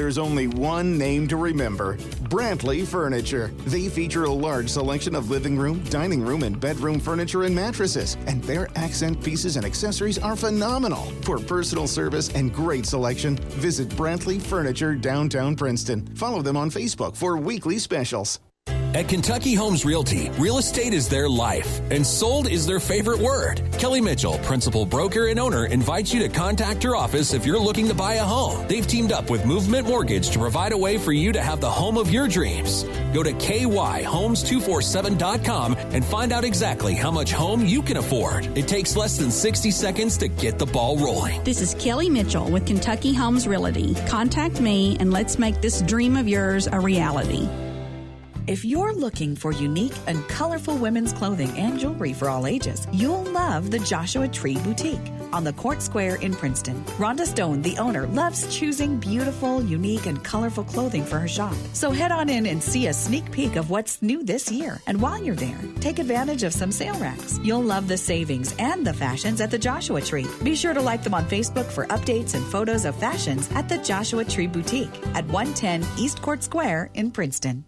there's only one name to remember: Brantley Furniture. They feature a large selection of living room, dining room, and bedroom furniture and mattresses, and their accent pieces and accessories are phenomenal. For personal service and great selection, visit Brantley Furniture, downtown Princeton. Follow them on Facebook for weekly specials. At Kentucky Homes Realty, real estate is their life, and sold is their favorite word. Kelly Mitchell, principal broker and owner, invites you to contact her office if you're looking to buy a home. They've teamed up with Movement Mortgage to provide a way for you to have the home of your dreams. Go to kyhomes247.com and find out exactly how much home you can afford. It takes less than 60 seconds to get the ball rolling. This is Kelly Mitchell with Kentucky Homes Realty. Contact me and let's make this dream of yours a reality. If you're looking for unique and colorful women's clothing and jewelry for all ages, you'll love the Joshua Tree Boutique on the Court Square in Princeton. Rhonda Stone, the owner, loves choosing beautiful, unique, and colorful clothing for her shop. So head on in and see a sneak peek of what's new this year. And while you're there, take advantage of some sale racks. You'll love the savings and the fashions at the Joshua Tree. Be sure to like them on Facebook for updates and photos of fashions at the Joshua Tree Boutique at 110 East Court Square in Princeton.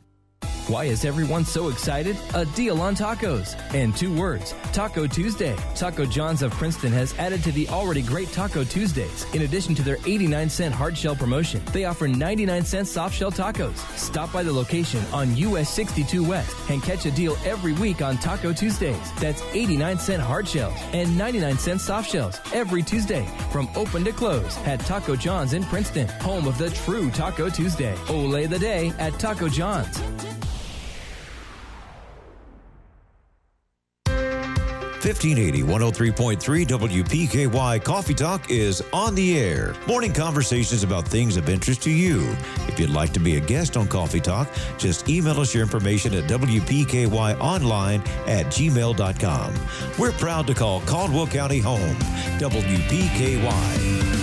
Why is everyone so excited? A deal on tacos. And 2 words, Taco Tuesday. Taco John's of Princeton has added to the already great Taco Tuesdays. In addition to their 89-cent hard shell promotion, they offer 99-cent soft shell tacos. Stop by the location on US 62 West and catch a deal every week on Taco Tuesdays. That's 89-cent hard shells and 99-cent soft shells every Tuesday from open to close at Taco John's in Princeton, home of the true Taco Tuesday. Ole the day at Taco John's. 1580 103.3 WPKY Coffee Talk is on the air. Morning conversations about things of interest to you. If you'd like to be a guest on Coffee Talk, just email us your information at WPKYonline@gmail.com. We're proud to call Caldwell County home. WPKY.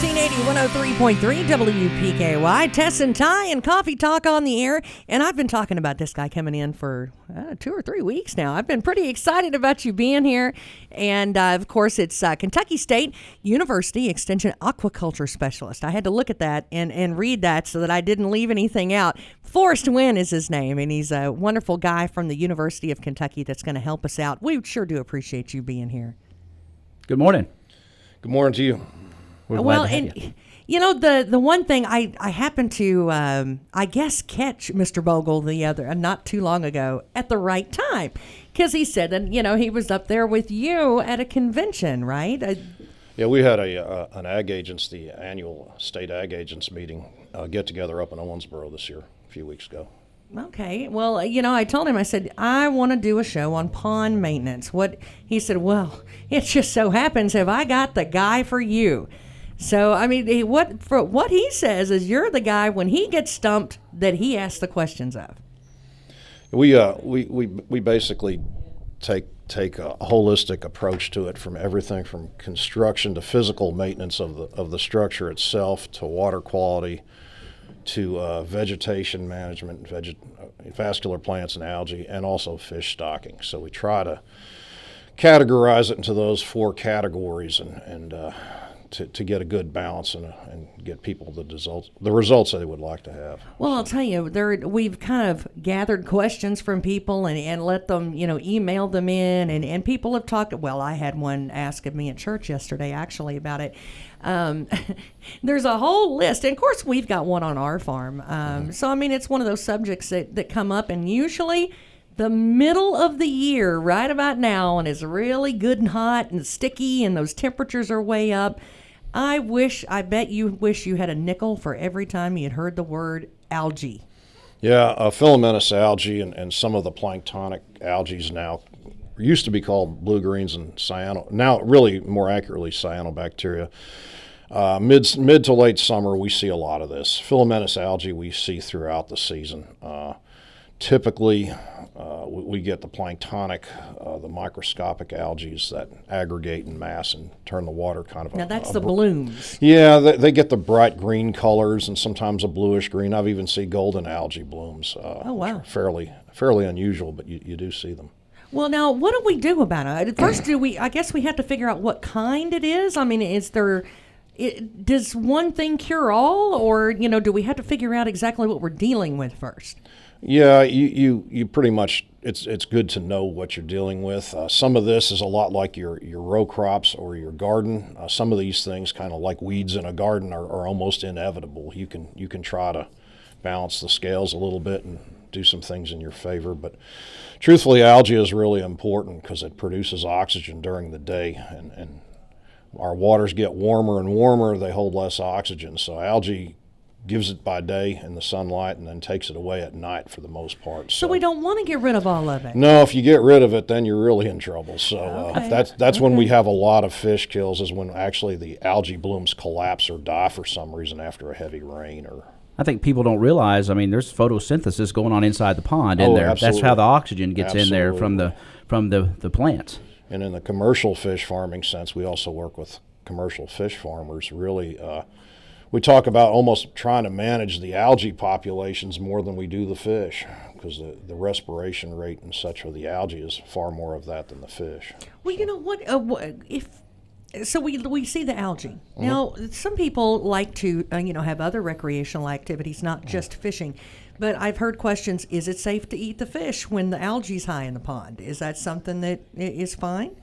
1580 103.3 WPKY. Tess and Ty and Coffee Talk on the air. And I've been talking about this guy coming in for 2 or 3 weeks now. I've been pretty excited about you being here. And, of course, it's Kentucky State University Extension Aquaculture Specialist. I had to look at that and read that so that I didn't leave anything out. Forrest Winn is his name, and he's a wonderful guy from the University of Kentucky that's going to help us out. We sure do appreciate you being here. Good morning. Good morning to you. Well, and you know, the one thing I happened to I guess catch Mr. Bogle not too long ago at the right time, because he said that he was up there with you at a convention, right? Yeah, we had an ag agents, the annual state ag agents meeting, get together up in Owensboro this year, a few weeks ago. Okay. Well, I told him, I said, I want to do a show on pond maintenance. He said, well, it just so happens have I got the guy for you. So, I mean, what he says is you're the guy when he gets stumped that he asks the questions of. We basically take a holistic approach to it, from everything from construction to physical maintenance of the structure itself, to water quality, to vegetation management, vascular plants and algae, and also fish stocking. So we try to categorize it into those 4 categories and to get a good balance and get people the results that they would like to have. Well, I'll tell you, we've kind of gathered questions from people and let them, email them in, and people have talked. Well, I had one ask of me at church yesterday, actually, about it. There's a whole list, and of course, we've got one on our farm. So, I mean, it's one of those subjects that come up, and usually the middle of the year, right about now, and it's really good and hot and sticky, and those temperatures are way up. I bet you wish you had a nickel for every time you had heard the word algae. Yeah, filamentous algae and some of the planktonic algae now used to be called blue-greens and now really more accurately cyanobacteria. Mid to late summer, we see a lot of this. Filamentous algae we see throughout the season. Typically, we get the planktonic, the microscopic algae that aggregate in mass and turn the water kind of. Now that's the blooms. Yeah, they get the bright green colors and sometimes a bluish green. I've even seen golden algae blooms. Oh wow! Fairly unusual, but you do see them. Well, now what do we do about it? First, I guess we have to figure out what kind it is. I mean, is there does one thing cure all, or do we have to figure out exactly what we're dealing with first? Yeah, you pretty much, it's good to know what you're dealing with. Some of this is a lot like your row crops or your garden. Some of these things, kind of like weeds in a garden, are almost inevitable. You can try to balance the scales a little bit and do some things in your favor, but truthfully, algae is really important because it produces oxygen during the day, and our waters get warmer and warmer, they hold less oxygen. So algae gives it by day in the sunlight and then takes it away at night for the most part. So we don't want to get rid of all of it. No, if you get rid of it, then you're really in trouble. So that's when we have a lot of fish kills, is when actually the algae blooms collapse or die for some reason after a heavy rain. Or I think people don't realize, there's photosynthesis going on inside the pond in there. Absolutely. That's how the oxygen gets in there from the plants. And in the commercial fish farming sense, we also work with commercial fish farmers. Really, we talk about almost trying to manage the algae populations more than we do the fish, because the respiration rate and such of the algae is far more of that than the fish. Well, you know what? So we see the algae. Mm-hmm. Now, some people like to have other recreational activities, not just fishing. But I've heard questions: is it safe to eat the fish when the algae's high in the pond? Is that something that is fine?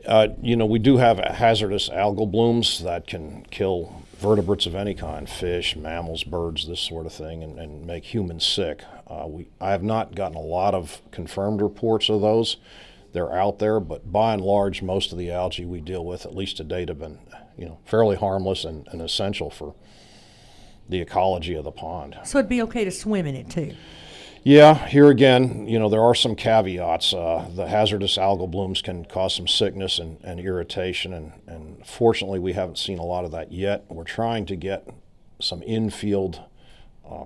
We do have hazardous algal blooms that can kill vertebrates of any kind, fish, mammals, birds, this sort of thing, and make humans sick. I have not gotten a lot of confirmed reports of those. They're out there, but by and large, most of the algae we deal with, at least to date, have been fairly harmless and essential for the ecology of the pond. So it'd be okay to swim in it too? Yeah, here again, there are some caveats. The hazardous algal blooms can cause some sickness and irritation, and fortunately we haven't seen a lot of that yet. We're trying to get some in-field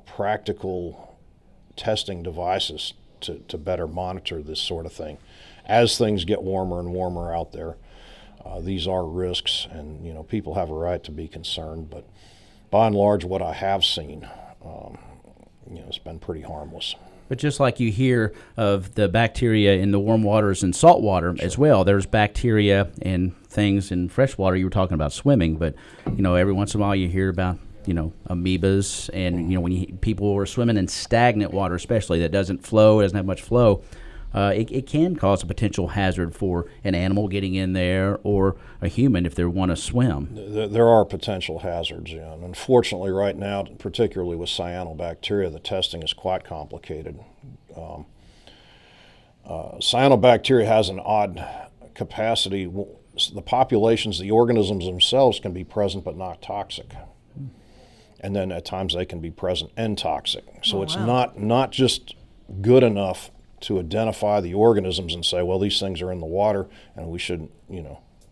practical testing devices to better monitor this sort of thing. As things get warmer and warmer out there, these are risks, and people have a right to be concerned, but by and large, what I have seen, it's been pretty harmless. But just like you hear of the bacteria in the warm waters and salt water as well, there's bacteria and things in fresh water. You were talking about swimming, but every once in a while you hear about amoebas, and when people are swimming in stagnant water, especially that doesn't have much flow. It can cause a potential hazard for an animal getting in there or a human if they want to swim. There are potential hazards, and unfortunately right now, particularly with cyanobacteria, the testing is quite complicated. Cyanobacteria has an odd capacity. The populations, the organisms themselves can be present but not toxic. And then at times they can be present and toxic. So it's not just good enough to identify the organisms and say, well, these things are in the water and we shouldn't,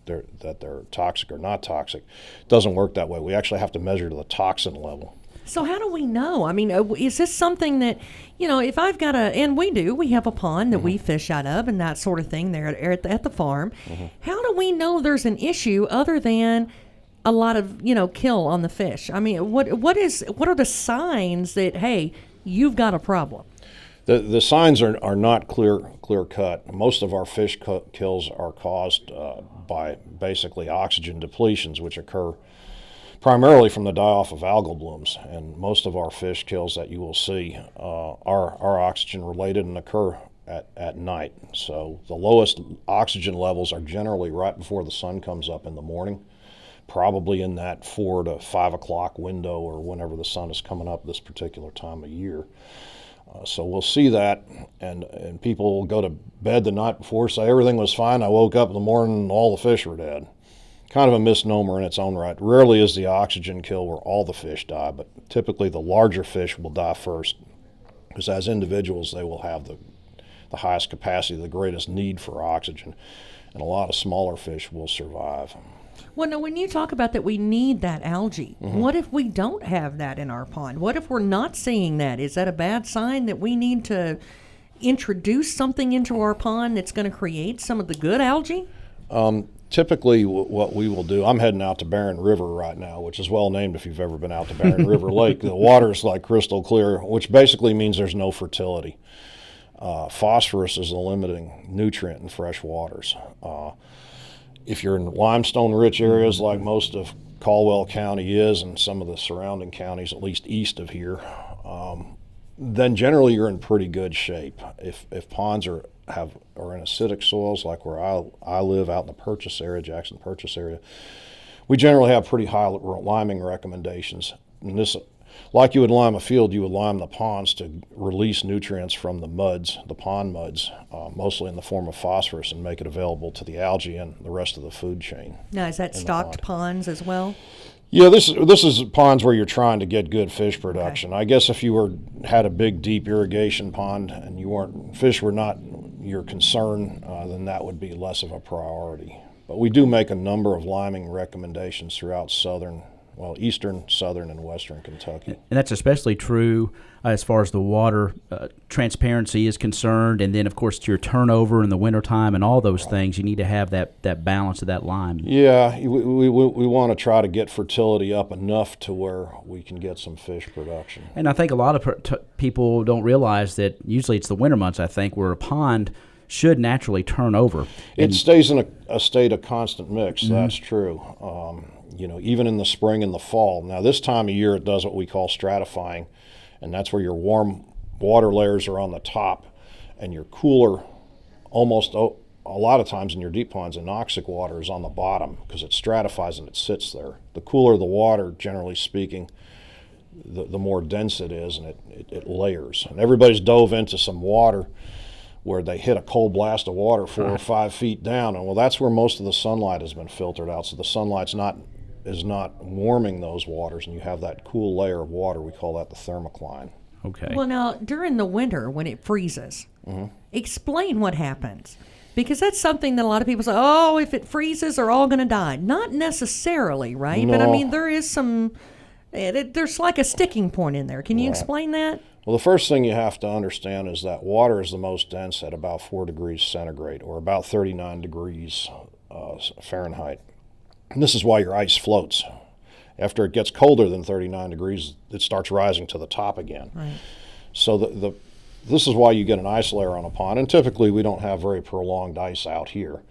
that they're toxic or not toxic. It doesn't work that way. We actually have to measure to the toxin level. So how do we know? Is this something that, if I've got and we have a pond that we fish out of and that sort of thing there at the farm. Mm-hmm. How do we know there's an issue other than a lot of, kill on the fish? What are the signs that, hey, you've got a problem? The signs are not clear cut. Most of our fish kills are caused by basically oxygen depletions, which occur primarily from the die-off of algal blooms. And most of our fish kills that you will see are oxygen related and occur at night. So the lowest oxygen levels are generally right before the sun comes up in the morning, probably in that 4 to 5 o'clock window or whenever the sun is coming up this particular time of year. So we'll see that, and people will go to bed the night before, say everything was fine. I woke up in the morning and all the fish were dead. Kind of a misnomer in its own right. Rarely is the oxygen kill where all the fish die, but typically the larger fish will die first, because as individuals they will have the highest capacity, the greatest need for oxygen, and a lot of smaller fish will survive. Well, now, when you talk about that we need that algae, mm-hmm. What if we don't have that in our pond? What if we're not seeing that? Is that a bad sign that we need to introduce something into our pond that's going to create some of the good algae? Typically, what we will do, I'm heading out to Barren River right now, which is well named if you've ever been out to Barren River Lake. The water is like crystal clear, which basically means there's no fertility. Phosphorus is the limiting nutrient in fresh waters. If you're in limestone-rich areas like most of Caldwell County is and some of the surrounding counties, at least east of here, then generally you're in pretty good shape. If ponds are in acidic soils like where I live out in the Purchase area, Jackson Purchase area, we generally have pretty high liming recommendations. And this, like you would lime a field, you would lime the ponds to release nutrients from the muds, the pond muds, mostly in the form of phosphorus, and make it available to the algae and the rest of the food chain. Now, is that stocked ponds as well? Yeah, this is ponds where you're trying to get good fish production. Okay. I guess if you had a big, deep irrigation pond and fish were not your concern, then that would be less of a priority. But we do make a number of liming recommendations throughout eastern, southern, and western Kentucky. And that's especially true as far as the water transparency is concerned, and then, of course, your turnover in the wintertime and all those things. You need to have that balance of that lime. Yeah, we want to try to get fertility up enough to where we can get some fish production. And I think a lot of people don't realize that usually it's the winter months, I think, where a pond should naturally turn over. It stays in a state of constant mix, that's true. Even in the spring and the fall. Now, this time of year, it does what we call stratifying, and that's where your warm water layers are on the top, and your cooler, almost a lot of times in your deep ponds, anoxic water is on the bottom because it stratifies and it sits there. The cooler the water, generally speaking, the more dense it is, and it layers. And everybody's dove into some water where they hit a cold blast of water 4 or 5 feet down, and that's where most of the sunlight has been filtered out. So the sunlight's is not warming those waters, and you have that cool layer of water. We call that the thermocline. Okay. Well, now, during the winter when it freezes, explain what happens. Because that's something that a lot of people say, oh, if it freezes, they're all going to die. Not necessarily, right? No. But, I mean, there is there's like a sticking point in there. Can you explain that? Well, the first thing you have to understand is that water is the most dense at about 4 degrees centigrade, or about 39 degrees Fahrenheit. And this is why your ice floats. After it gets colder than 39 degrees, it starts rising to the top again. Right. So this is why you get an ice layer on a pond. And typically we don't have very prolonged ice out here.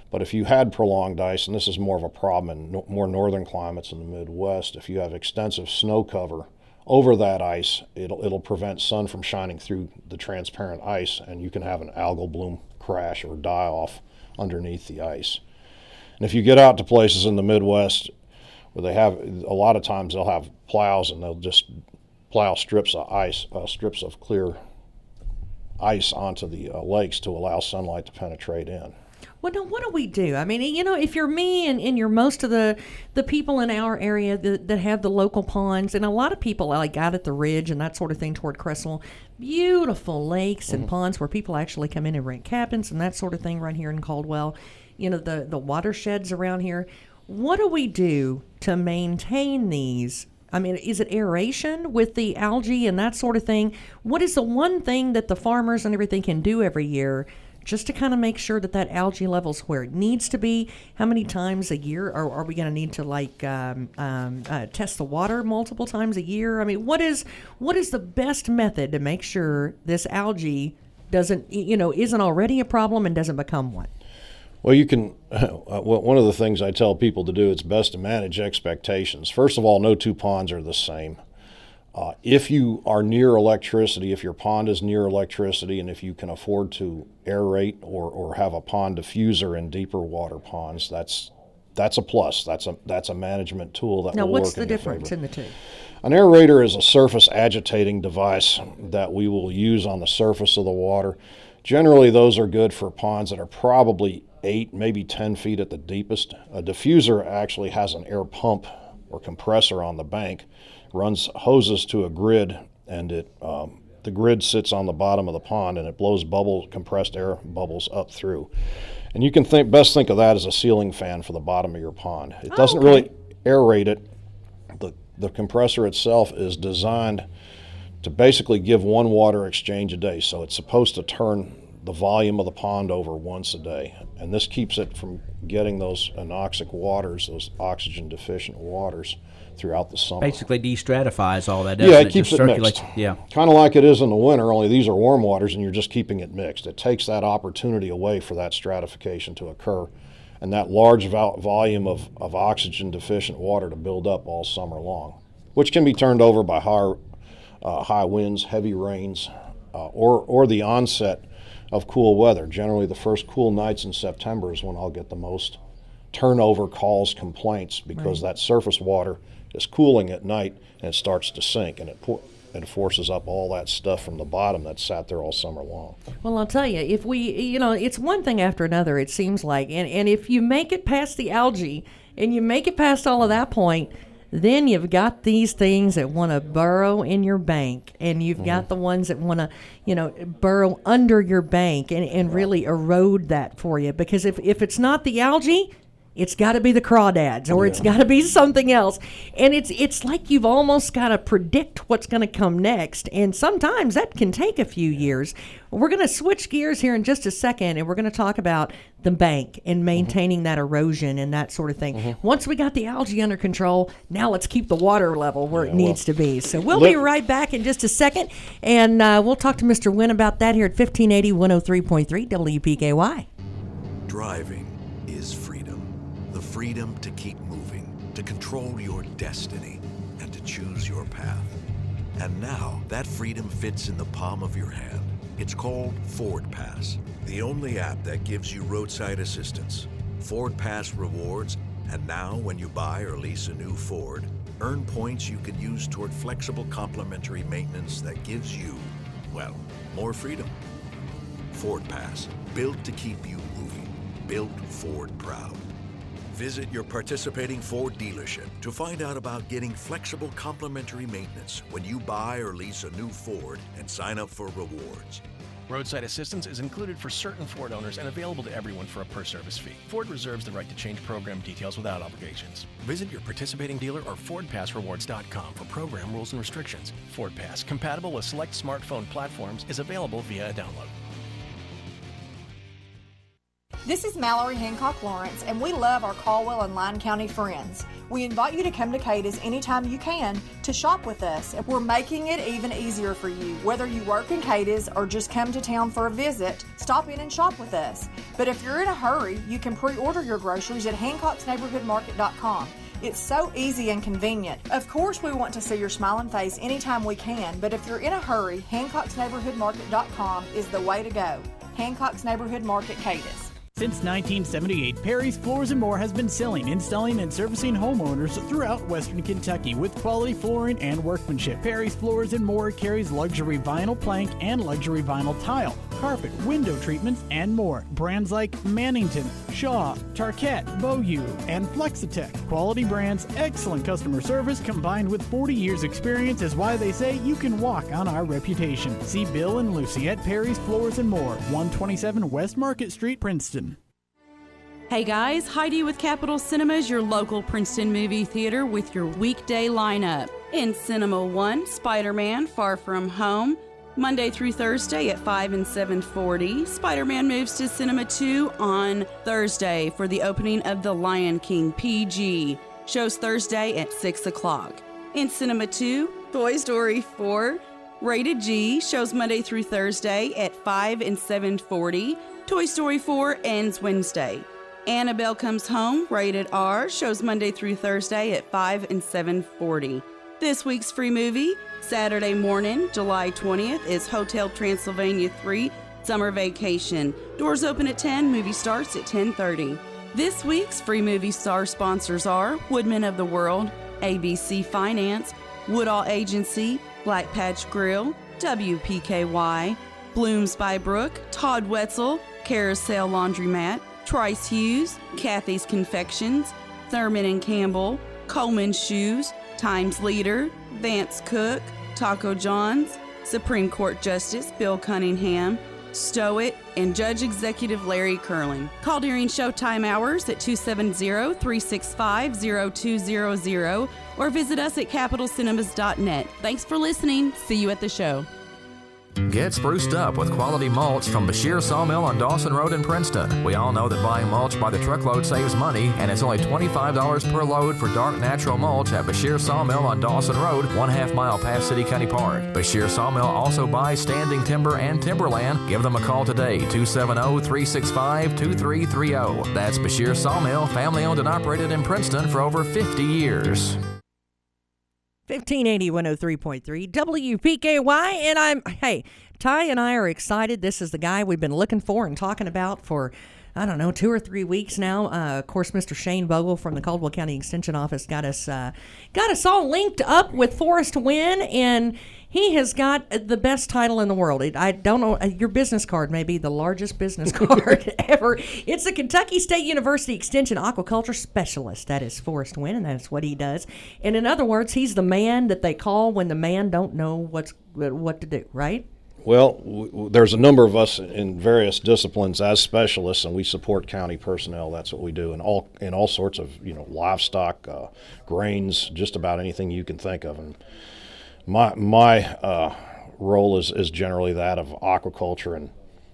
But if you had prolonged ice, and this is more of a problem in more northern climates in the Midwest, if you have extensive snow cover over that ice, it'll prevent sun from shining through the transparent ice, and you can have an algal bloom crash or die off underneath the ice. And if you get out to places in the Midwest where they have, a lot of times they'll have plows and they'll just plow strips of clear ice onto the lakes to allow sunlight to penetrate in. Well, now, what do we do? I mean, if you're me and you're most of the people in our area that have the local ponds, and a lot of people like out at the ridge and that sort of thing toward Cresswell, beautiful lakes and ponds where people actually come in and rent cabins and that sort of thing right here in Caldwell, the watersheds around here. What do we do to maintain these? I mean, is it aeration with the algae and that sort of thing? What is the one thing that the farmers and everything can do every year just to kind of make sure that algae level's where it needs to be? How many times a year are we going to need to test the water multiple times a year? I mean, what is the best method to make sure this algae isn't already a problem and doesn't become one? Well, you can. One of the things I tell people to do, it's best to manage expectations. First of all, no two ponds are the same. If you are near electricity, if your pond is near electricity, and if you can afford to aerate or have a pond diffuser in deeper water ponds, that's a plus. That's a management tool that will work in your favor. Now, what's the difference in the two? An aerator is a surface agitating device that we will use on the surface of the water. Generally, those are good for ponds that are probably 8, maybe 10 feet at the deepest. A diffuser actually has an air pump or compressor on the bank, runs hoses to a grid, and the grid sits on the bottom of the pond, and it blows compressed air bubbles up through. And you can best think of that as a ceiling fan for the bottom of your pond. It doesn't really aerate it. The compressor itself is designed to basically give one water exchange a day, so it's supposed to turn the volume of the pond over once a day, and this keeps it from getting those anoxic waters, those oxygen deficient waters throughout the summer. Basically destratifies all that, doesn't it? Yeah, it keeps it circulates. Mixed. Yeah. Kind of like it is in the winter, only these are warm waters and you're just keeping it mixed. It takes that opportunity away for that stratification to occur, and that large volume of oxygen deficient water to build up all summer long, which can be turned over by high winds, heavy rains, or the onset of cool weather. Generally, the first cool nights in September is when I'll get the most turnover calls, complaints, because that surface water is cooling at night and it starts to sink, and it forces up all that stuff from the bottom that sat there all summer long. Well, I'll tell you, if we, it's one thing after another, it seems like, and if you make it past the algae and you make it past all of that point, then you've got these things that want to burrow in your bank, and you've got the ones that want to, burrow under your bank and really erode that for you. Because if it's not the algae, it's got to be the crawdads, or it's got to be something else. And it's like you've almost got to predict what's going to come next. And sometimes that can take a few years. We're going to switch gears here in just a second, and we're going to talk about the bank and maintaining that erosion and that sort of thing. Once we got the algae under control, now let's keep the water level where it needs to be. So we'll be right back in just a second, and we'll talk to Mr. Winn about that here at 1580 103.3 WPKY. Driving is freedom. The freedom to keep moving, to control your destiny, and to choose your path. And now, that freedom fits in the palm of your hand. It's called Ford Pass, the only app that gives you roadside assistance, Ford Pass rewards, and now when you buy or lease a new Ford, earn points you can use toward flexible complimentary maintenance that gives you, well, more freedom. Ford Pass, built to keep you moving, built Ford proud. Visit your participating Ford dealership to find out about getting flexible complimentary maintenance when you buy or lease a new Ford and sign up for rewards. Roadside assistance is included for certain Ford owners and available to everyone for a per-service fee. Ford reserves the right to change program details without obligations. Visit your participating dealer or FordPassRewards.com for program rules and restrictions. Ford Pass, compatible with select smartphone platforms, is available via a download. This is Mallory Hancock Lawrence, and we love our Caldwell and Lyon County friends. We invite you to come to Cada's anytime you can to shop with us. We're making it even easier for you. Whether you work in Cada's or just come to town for a visit, stop in and shop with us. But if you're in a hurry, you can pre-order your groceries at HancocksNeighborhoodMarket.com. It's so easy and convenient. Of course, we want to see your smiling face anytime we can, but if you're in a hurry, HancocksNeighborhoodMarket.com is the way to go. Hancock's Neighborhood Market, Cada's. Since 1978, Perry's Floors & More has been selling, installing, and servicing homeowners throughout Western Kentucky with quality flooring and workmanship. Perry's Floors & More carries luxury vinyl plank and luxury vinyl tile, carpet, window treatments, and more. Brands like Mannington, Shaw, Tarkett, Beaulieu, and Flexitech. Quality brands, excellent customer service, combined with 40 years experience is why they say you can walk on our reputation. See Bill and Lucy at Perry's Floors & More, 127 West Market Street, Princeton. Hey guys, Heidi with Capitol Cinemas, your local Princeton movie theater with your weekday lineup. In Cinema 1, Spider-Man Far From Home, Monday through Thursday at 5 and 7:40. Spider-Man moves to Cinema 2 on Thursday for the opening of The Lion King PG. Shows Thursday at 6 o'clock. In Cinema 2, Toy Story 4, Rated G, shows Monday through Thursday at 5 and 7:40. Toy Story 4 ends Wednesday. Annabelle Comes Home, Rated R, shows Monday through Thursday at 5 and 7:40. This week's free movie, Saturday morning, July 20th, is Hotel Transylvania 3, Summer Vacation. Doors open at 10, movie starts at 10:30. This week's free movie star sponsors are Woodman of the World, ABC Finance, Woodall Agency, Black Patch Grill, WPKY, Blooms by Brook, Todd Wetzel, Carousel Laundromat, Trice Hughes, Kathy's Confections, Thurman & Campbell, Coleman Shoes, Times Leader, Vance Cook, Taco John's, Supreme Court Justice Bill Cunningham, Stow It, and Judge Executive Larry Curling. Call during showtime hours at 270-365-0200 or visit us at capitalcinemas.net. Thanks for listening. See you at the show. Get spruced up with quality mulch from Bashir Sawmill on Dawson Road in Princeton. We all know that buying mulch by the truckload saves money, and it's only $25 per load for dark natural mulch at Bashir Sawmill on Dawson Road, 1/2 mile past City County Park. Bashir Sawmill also buys standing timber and timberland. Give them a call today, 270-365-2330. That's Bashir Sawmill, family owned and operated in Princeton for over 50 years. 1580 103.3 WPKY, and Ty and I are excited. This is the guy we've been looking for and talking about for, I don't know, 2 or 3 weeks now. Of course, Mr. Shane Vogel from the Caldwell County Extension Office got us all linked up with Forrest Winn, and he has got the best title in the world. I don't know, your business card may be the largest business card ever. It's the Kentucky State University Extension Aquaculture Specialist. That is Forrest Winn, and that's what he does. And in other words, he's the man that they call when the man don't know what to do, right? Well, there's a number of us in various disciplines as specialists, and we support county personnel. That's what we do, in all sorts of livestock, grains, just about anything you can think of. And my role is generally that of aquaculture and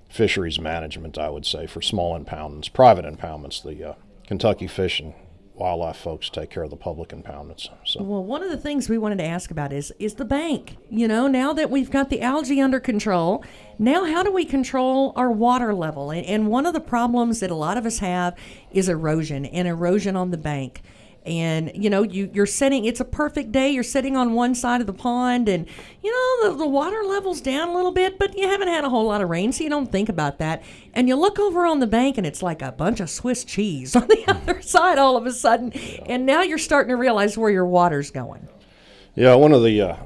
fisheries management, I would say, for small impoundments, private impoundments. The Kentucky Fish and Wildlife folks take care of the public impoundments. So. Well, one of the things we wanted to ask about is the bank. Now that we've got the algae under control, now how do we control our water level? And one of the problems that a lot of us have is erosion on the bank. And, you're sitting, it's a perfect day, you're sitting on one side of the pond, and, the water level's down a little bit, but you haven't had a whole lot of rain, so you don't think about that. And you look over on the bank, and it's like a bunch of Swiss cheese on the other side all of a sudden. Yeah. And now you're starting to realize where your water's going. Yeah, one of the,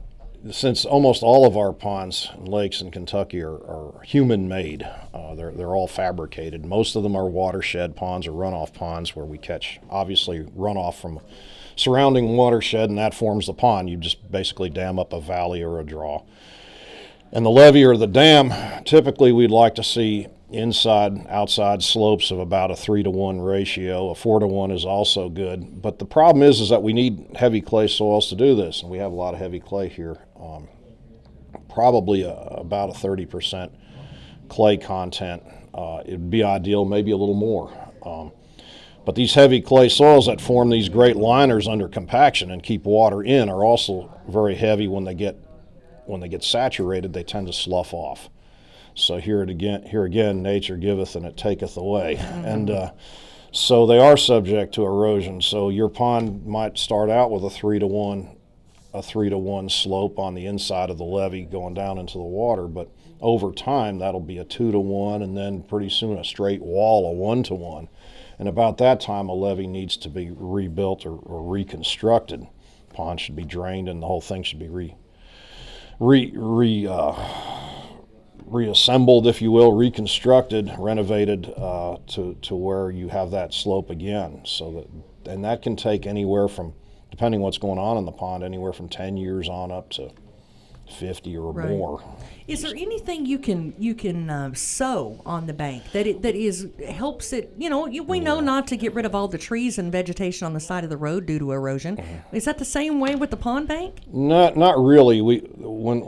since almost all of our ponds and lakes in Kentucky are human-made, they're all fabricated. Most of them are watershed ponds or runoff ponds where we catch, obviously, runoff from surrounding watershed, and that forms the pond. You just basically dam up a valley or a draw. And the levee or the dam, typically we'd like to see inside-outside slopes of about a 3-to-1 ratio. A 4-to-1 is also good. But the problem is that we need heavy clay soils to do this, and we have a lot of heavy clay here. Probably about a 30% clay content. It'd be ideal, maybe a little more. But these heavy clay soils that form these great liners under compaction and keep water in are also very heavy. When they get saturated, they tend to slough off. So here again, nature giveth and it taketh away. Mm-hmm. And so they are subject to erosion. So your pond might start out with a 3-to-1 slope on the inside of the levee going down into the water, but over time that'll be a 2-to-1, and then pretty soon a straight wall, a 1-to-1. And about that time, a levee needs to be rebuilt or reconstructed. Pond should be drained, and the whole thing should be reassembled, if you will, reconstructed, renovated to where you have that slope again. And that can take anywhere from, depending what's going on in the pond, anywhere from 10 years on up to 50 or right. more. Is there anything you can sow on the bank that helps it? We know not to get rid of all the trees and vegetation on the side of the road due to erosion. Mm-hmm. Is that the same way with the pond bank? Not really.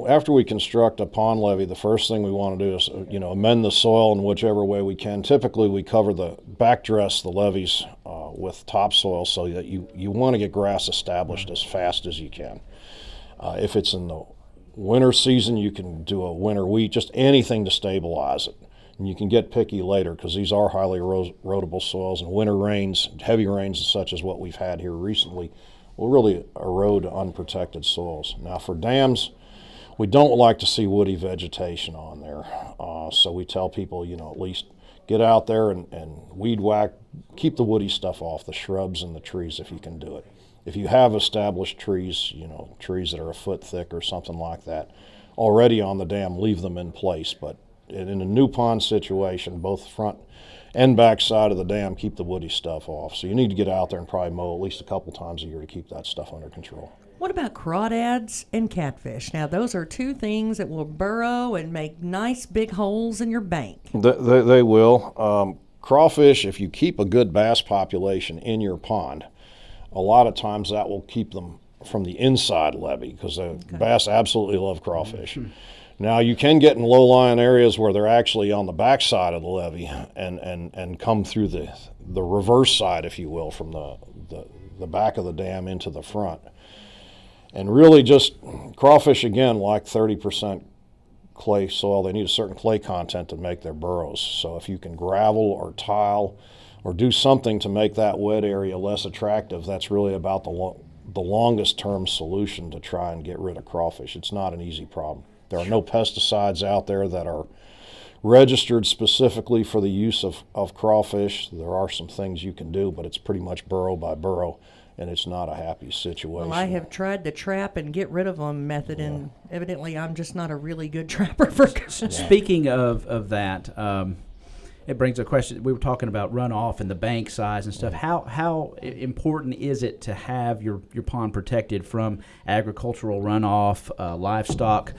After we construct a pond levee, the first thing we want to do is amend the soil in whichever way we can. Typically, we cover backdress the levees with topsoil so that you want to get grass established as fast as you can. If it's in the winter season, you can do a winter wheat, just anything to stabilize it. And you can get picky later because these are highly erodible soils, and winter rains, heavy rains such as what we've had here recently, will really erode unprotected soils. Now for dams, we don't like to see woody vegetation on there. So we tell people, at least get out there and weed whack, keep the woody stuff off, the shrubs and the trees if you can do it. If you have established trees, trees that are a foot thick or something like that, already on the dam, leave them in place. But in a new pond situation, both front and back side of the dam, keep the woody stuff off. So you need to get out there and probably mow at least a couple times a year to keep that stuff under control. What about crawdads and catfish? Now, those are two things that will burrow and make nice big holes in your bank. They will. Crawfish, if you keep a good bass population in your pond, a lot of times that will keep them from the inside levee because the bass absolutely love crawfish. Mm-hmm. Now, you can get in low-lying areas where they're actually on the back side of the levee and come through the reverse side, if you will, from the back of the dam into the front. And really just crawfish, again, like 30% clay soil. They need a certain clay content to make their burrows. So if you can gravel or tile or do something to make that wet area less attractive, that's really about the longest term solution to try and get rid of crawfish. It's not an easy problem. There are no pesticides out there that are registered specifically for the use of crawfish. There are some things you can do, but it's pretty much burrow by burrow, and it's not a happy situation. Well, I have tried the trap and get rid of them method, and evidently I'm just not a really good trapper for Speaking of that, it brings a question. We were talking about runoff and the bank size and stuff. How important is it to have your pond protected from agricultural runoff, livestock,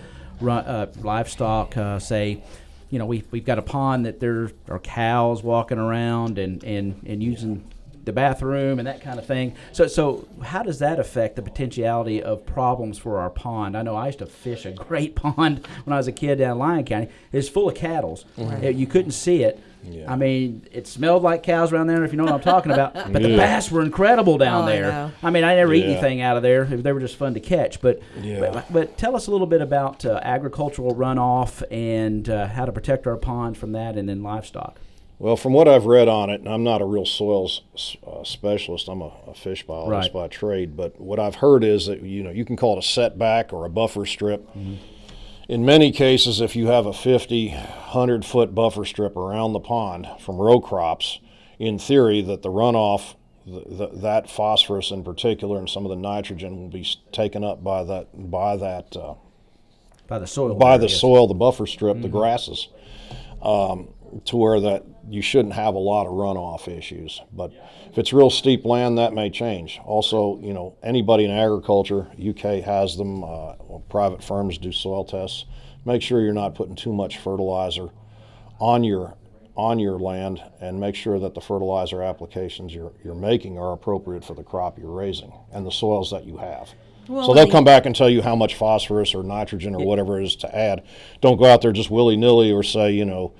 say, you know, we've got a pond that there are cows walking around and using the bathroom and that kind of thing. So how does that affect the potentiality of problems for our pond? I know I used to fish a great pond when I was a kid down in Lyon County. It's full of cattle. Right. You couldn't see it. Yeah. I mean, it smelled like cows around there, if you know what I'm talking about. But the bass were incredible down there. I mean, I never eat anything out of there. They were just fun to catch. But tell us a little bit about agricultural runoff and how to protect our ponds from that, and then livestock. Well, from what I've read on it, and I'm not a real soils specialist, I'm a fish biologist by trade, but what I've heard is that, you know, you can call it a setback or a buffer strip. Mm-hmm. In many cases, if you have a 50, 100-foot buffer strip around the pond from row crops, in theory that the runoff, that phosphorus in particular and some of the nitrogen will be taken up by the soil, the buffer strip, the grasses, to where that you shouldn't have a lot of runoff issues. But if it's real steep land, that may change. Also, you know, anybody in agriculture, UK has them, private firms do soil tests. Make sure you're not putting too much fertilizer on your land, and make sure that the fertilizer applications you're making are appropriate for the crop you're raising and the soils that you have. Well, so they'll come back and tell you how much phosphorus or nitrogen or whatever it is to add. Don't go out there just willy-nilly or say, you know,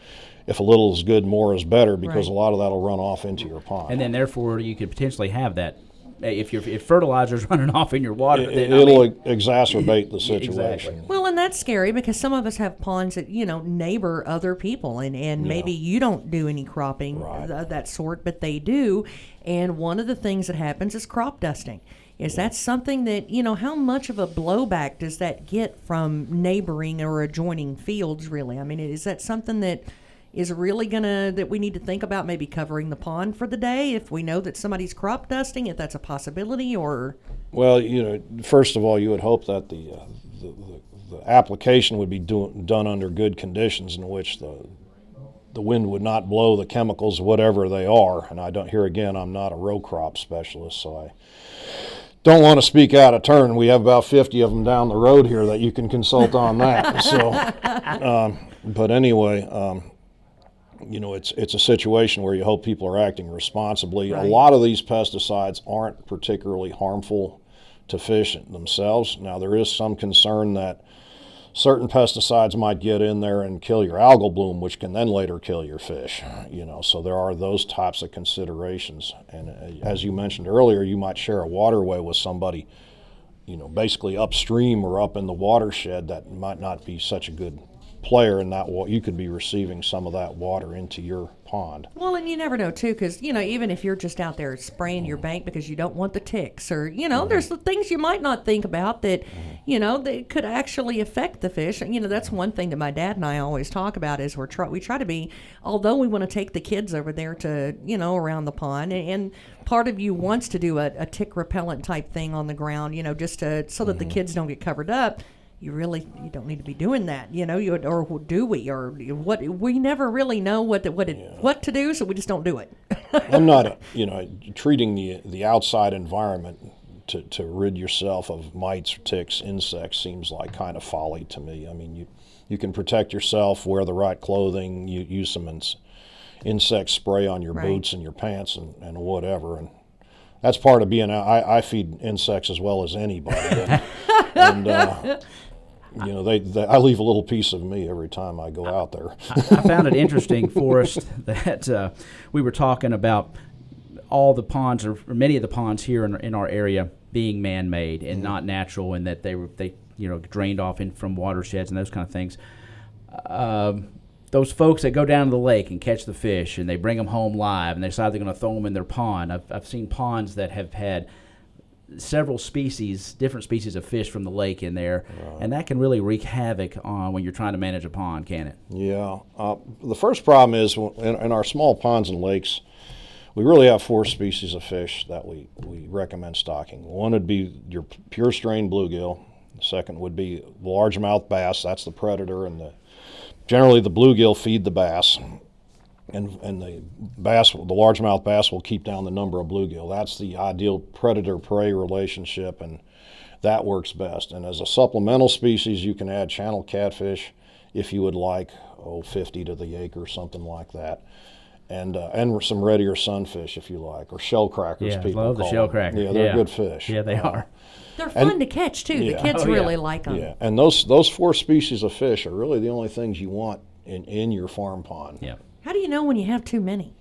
if a little is good, more is better, because a lot of that will run off into your pond. And then therefore you could potentially have that. If fertilizer's running off in your water, it'll exacerbate the situation. Exactly. Well, and that's scary because some of us have ponds that, you know, neighbor other people, and maybe you don't do any cropping of that sort, but they do. And one of the things that happens is crop dusting. Is that something that, you know, how much of a blowback does that get from neighboring or adjoining fields, really? I mean, is that something that is really that we need to think about maybe covering the pond for the day if we know that somebody's crop dusting, if that's a possibility? Or well, you know, first of all, you would hope that the application would be done under good conditions in which the wind would not blow the chemicals, whatever they are. And I'm not a row crop specialist, so I don't want to speak out of turn. We have about 50 of them down the road here that you can consult on that. So, but anyway, you know, it's a situation where you hope people are acting responsibly. A lot of these pesticides aren't particularly harmful to fish themselves. Now, there is some concern that certain pesticides might get in there and kill your algal bloom, which can then later kill your fish. You know, so there are those types of considerations. And as you mentioned earlier, you might share a waterway with somebody, you know, basically upstream or up in the watershed that might not be such a good player in that. You could be receiving some of that water into your pond. Well, and you never know too, because, you know, even if you're just out there spraying your bank because you don't want the ticks, or, you know, there's the things you might not think about that, you know, that could actually affect the fish. And, you know, that's one thing that my dad and I always talk about is we try to be, although we want to take the kids over there to, you know, around the pond, and part of you wants to do a tick repellent type thing on the ground, you know, just so that the kids don't get covered up. You don't need to be doing that, you know, or do we, or what? We never really know what to do, so we just don't do it. I'm not, treating the outside environment to rid yourself of mites, ticks, insects seems like kind of folly to me. I mean, you can protect yourself, wear the right clothing, you use some insect spray on your boots and your pants and whatever, and that's part of being out. I feed insects as well as anybody. And You know, I leave a little piece of me every time I go out there. I found it interesting, Forrest, that we were talking about all the ponds, or many of the ponds here in our area, being man-made and not natural, and that they drained off from watersheds and those kind of things. Those folks that go down to the lake and catch the fish, and they bring them home live, and they decide they're going to throw them in their pond. I've seen ponds that have had several different species of fish from the lake in there, and that can really wreak havoc on when you're trying to manage a pond, can it? Yeah. The first problem is in our small ponds and lakes, we really have 4 species of fish that we recommend stocking. One would be your pure strain bluegill. The second would be largemouth bass. That's the predator, and generally the bluegill feed the bass. And the largemouth bass will keep down the number of bluegill. That's the ideal predator-prey relationship, and that works best. And as a supplemental species, you can add channel catfish if you would like, 50 to the acre, something like that. And some red ear sunfish if you like, or shell crackers. Yeah, people love the call shell them. crackers. Yeah, they're good fish. Yeah, they are. They're fun to catch too. Yeah. The kids really like them. Yeah, and those 4 species of fish are really the only things you want in your farm pond. Yeah. How do you know when you have too many?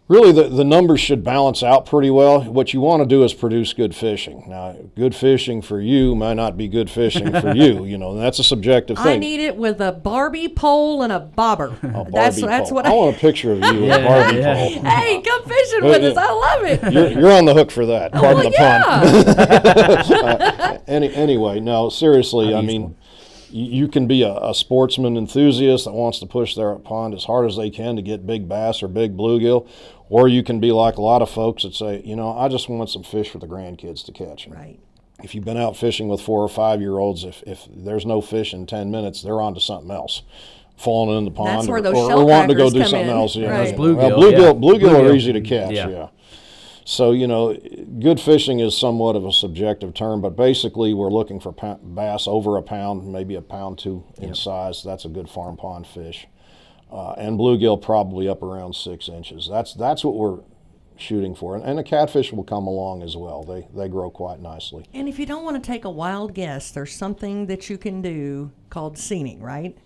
Really, the numbers should balance out pretty well. What you want to do is produce good fishing. Now, good fishing for you might not be good fishing for you. You know, and that's a subjective thing. I need it with a Barbie pole and a bobber. That's what I want a picture of you with a Barbie pole. Hey, come fishing with us. I love it. You're on the hook for that. Pardon the pun. Anyway, no, seriously, I mean, you can be a sportsman enthusiast that wants to push their pond as hard as they can to get big bass or big bluegill, or you can be like a lot of folks that say, I just want some fish for the grandkids to catch. Right. If you've been out fishing with 4 or 5-year-olds, if there's no fish in 10 minutes, they're on to something else. Falling in the pond. That's where those or shell wanting to go crackers do something come in. else. Yeah. Right. Bluegill are easy to catch, Yeah. So, good fishing is somewhat of a subjective term, but basically we're looking for bass over a pound, maybe a pound 2 in size. That's a good farm pond fish. And bluegill probably up around 6 inches. That's what we're shooting for. And the catfish will come along as well. They grow quite nicely. And if you don't want to take a wild guess, there's something that you can do called seining, right?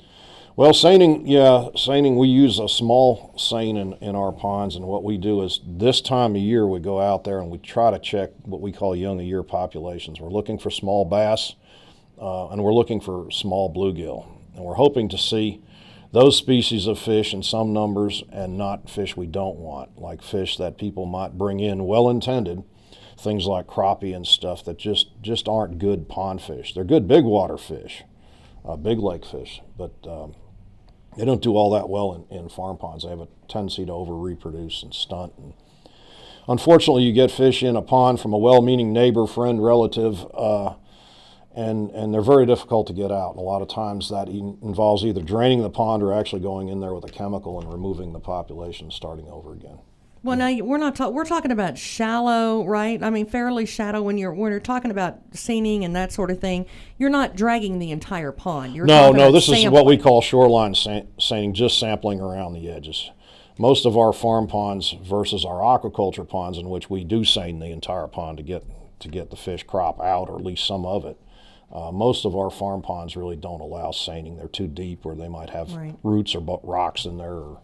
Well, seining, we use a small seine in our ponds, and what we do is this time of year we go out there and we try to check what we call young of year populations. We're looking for small bass, and we're looking for small bluegill. And we're hoping to see those species of fish in some numbers and not fish we don't want, like fish that people might bring in well-intended, things like crappie and stuff that just aren't good pond fish. They're good big water fish, big lake fish, but they don't do all that well in farm ponds. They have a tendency to over-reproduce and stunt. And unfortunately, you get fish in a pond from a well-meaning neighbor, friend, relative, and they're very difficult to get out. And a lot of times that involves either draining the pond or actually going in there with a chemical and removing the population and starting over again. Well, now we're talking about shallow, right? I mean, fairly shallow. When you're talking about seining and that sort of thing, you're not dragging the entire pond. No. This is what we call shoreline seining, just sampling around the edges. Most of our farm ponds versus our aquaculture ponds, in which we do seine the entire pond to get the fish crop out, or at least some of it. Most of our farm ponds really don't allow seining. They're too deep, or they might have roots or rocks in there, or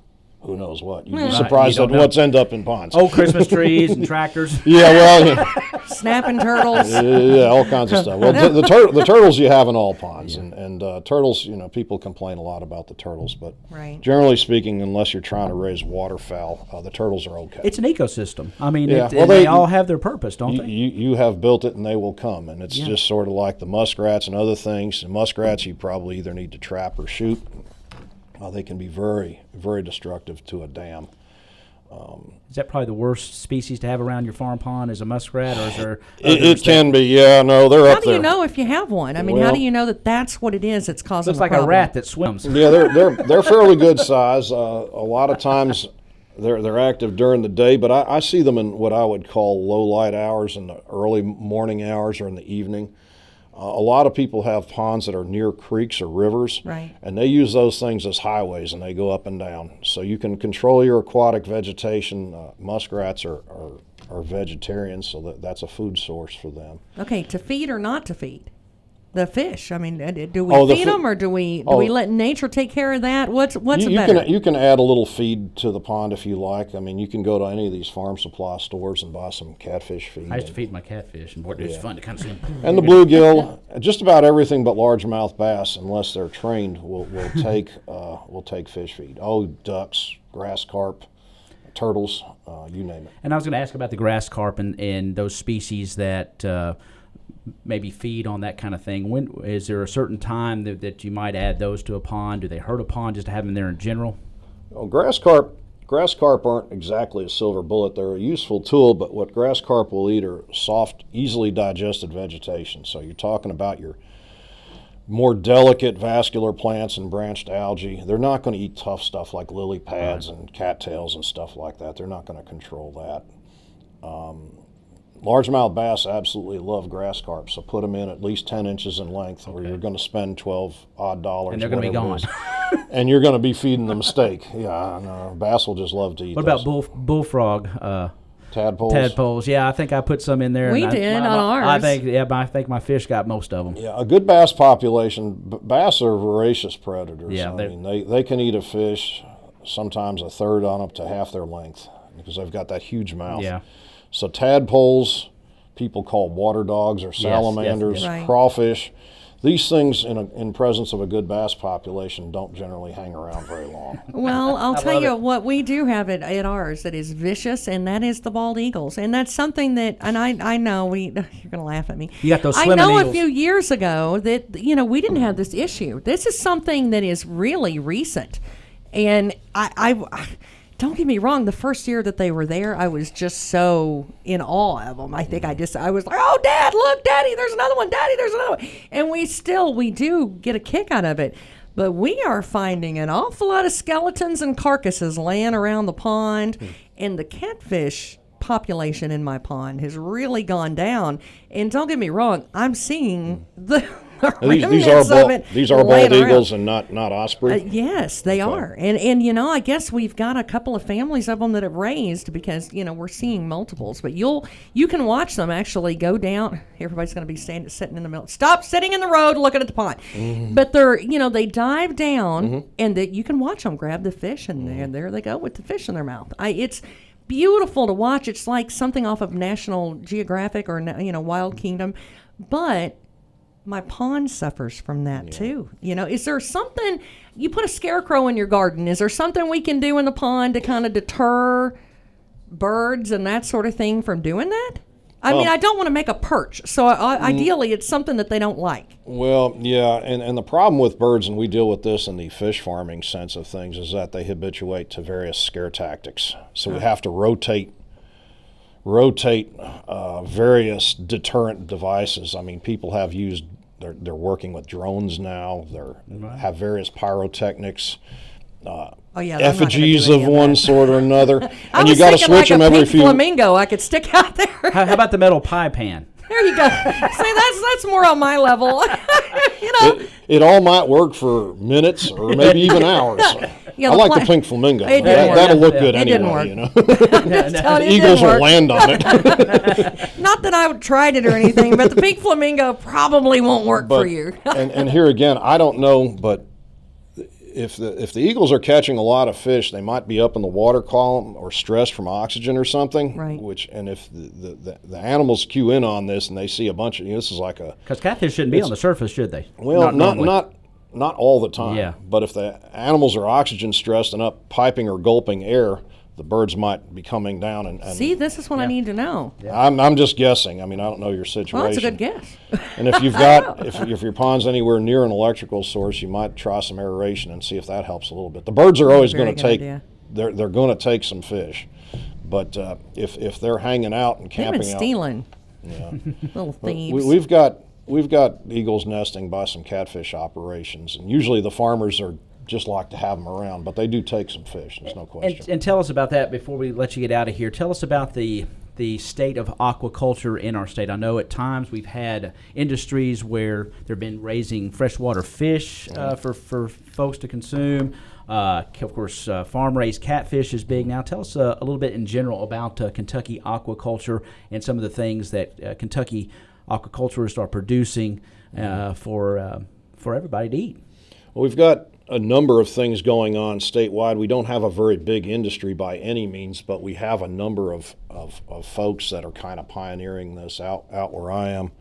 who knows what. You'd be surprised at what's end up in ponds. Oh, Christmas trees and tractors. Yeah, well, snapping turtles. Yeah, all kinds of stuff. Well, the turtles you have in all ponds, and turtles. People complain a lot about the turtles, but generally speaking, unless you're trying to raise waterfowl, the turtles are okay. It's an ecosystem. I mean, they all have their purpose, don't they? You have built it, and they will come, and it's just sort of like the muskrats and other things. And muskrats, you probably either need to trap or shoot. They can be very, very destructive to a dam. Is that probably the worst species to have around your farm pond, is a muskrat, or is there? It can be, yeah. No, they're up there. How do you know if you have one? I mean, how do you know that that's what it is that's causing the problem? Looks like a rat that swims. Yeah, they're fairly good size. A lot of times they're active during the day, but I see them in what I would call low light hours, in the early morning hours or in the evening. A lot of people have ponds that are near creeks or rivers, and they use those things as highways, and they go up and down. So you can control your aquatic vegetation. Muskrats are vegetarians, so that's a food source for them. Okay, to feed or not to feed? the fish? I mean, do we feed them, or do we let nature take care of that? What's better? You can add a little feed to the pond if you like. I mean, you can go to any of these farm supply stores and buy some catfish feed. I used to feed my catfish, and it's fun to kind of see them. And the bluegill, just about everything but largemouth bass, unless they're trained, will take fish feed. Oh, ducks, grass carp, turtles, you name it. And I was going to ask about the grass carp and those species that maybe feed on that kind of thing. When is there a certain time that you might add those to a pond? Do they hurt a pond just to have them there in general? Well, grass carp aren't exactly a silver bullet. They're a useful tool, but what grass carp will eat are soft, easily digested vegetation. So you're talking about your more delicate vascular plants and branched algae. They're not going to eat tough stuff like lily pads and cattails and stuff like that. They're not going to control that. Largemouth bass absolutely love grass carp, so put them in at least 10 inches in length, or you're going to spend $12 and they're going to be gone. And you're going to be feeding them steak. Yeah, no, bass will just love to eat. What about bullfrog? Tadpoles. Tadpoles. Yeah, I think I put some in there. We did on ours. I think my fish got most of them. Yeah, a good bass population. Bass are voracious predators. Yeah, I mean, they can eat a fish sometimes a third on up to half their length because they've got that huge mouth. Yeah. So tadpoles, people call water dogs or salamanders, yes. Right. crawfish. These things in presence of a good bass population don't generally hang around very long. Well, I'll tell you what we do have at ours that is vicious, and that is the bald eagles. And that's something that, and I know you're going to laugh at me. You got those swimming eagles. eagles. A few years ago that, we didn't have this issue. This is something that is really recent. And I don't get me wrong, the first year that they were there, I was just so in awe of them. I think I was like, oh, Dad, look, Daddy, there's another one, Daddy, there's another one. And we do get a kick out of it. But we are finding an awful lot of skeletons and carcasses laying around the pond, and the catfish population in my pond has really gone down. And don't get me wrong, I'm seeing the these are bald eagles and not osprey. Yes, they are, and I guess we've got a couple of families of them that have raised because we're seeing multiples. But you can watch them actually go down. Everybody's going to be sitting in the middle. Stop sitting in the road looking at the pond. Mm-hmm. But they're they dive down and you can watch them grab the fish and there they go with the fish in their mouth. It's beautiful to watch. It's like something off of National Geographic or Wild Kingdom, but my pond suffers from that too. Is there something, you put a scarecrow in your garden, is there something we can do in the pond to kind of deter birds and that sort of thing from doing that? I mean, I don't want to make a perch, so ideally it's something that they don't like. Well, yeah, and the problem with birds, and we deal with this in the fish farming sense of things, is that they habituate to various scare tactics. So we have to rotate various deterrent devices. I mean, people have used, they're working with drones now. Have various pyrotechnics, effigies of one sort or another, and you got to switch them every few. Flamingo, I could stick out there. How about the metal pie pan? There you go. See, that's more on my level. It all might work for minutes or maybe even hours. Yeah, I like the pink flamingo. That'll look good it anyway. Didn't work. The eagles will land on it. Not that I tried it or anything, but the pink flamingo probably won't work for you. and here again, I don't know, but if the eagles are catching a lot of fish, they might be up in the water column or stressed from oxygen or something. Right. And if the animals cue in on this and they see a bunch of this is like because catfish shouldn't be on the surface, should they? Well, not all the time. Yeah. But if the animals are oxygen stressed and up piping or gulping air, the birds might be coming down and see, this is what I need to know. Yeah. I'm just guessing. I mean, I don't know your situation. Well, that's a good guess. And if you've got if your pond's anywhere near an electrical source, you might try some aeration and see if that helps a little bit. The birds are always going to take they're going to take some fish, but if they're hanging out and camping out, stealing, little thieves. We've got eagles nesting by some catfish operations, and usually the farmers are just like to have them around, but they do take some fish. There's no question. And tell us about that before we let you get out of here. Tell us about the state of aquaculture in our state. I know at times we've had industries where they've been raising freshwater fish for folks to consume. Of course, farm-raised catfish is big now. Tell us a little bit in general about Kentucky aquaculture and some of the things that Kentucky aquaculturists are producing for everybody to eat. Well, we've got a number of things going on statewide. We don't have a very big industry by any means, but we have a number of folks that are kind of pioneering this out where I am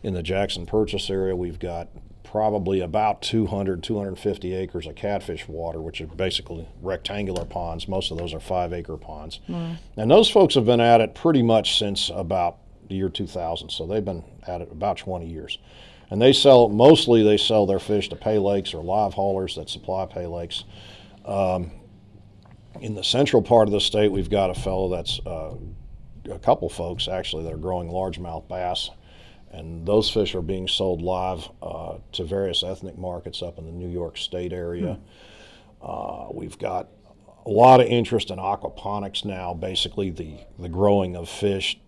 in the Jackson Purchase area. We've got probably about 250 acres of catfish water, which are basically rectangular ponds. Most of those are 5-acre ponds. And those folks have been at it pretty much since about the year 2000, so they've been at it about 20 years. And they sell their fish to pay lakes or live haulers that supply pay lakes. In the central part of the state, we've got a fellow that's a couple folks actually that are growing largemouth bass, and those fish are being sold live to various ethnic markets up in the New York State area. We've got a lot of interest in aquaponics now, basically the growing of fish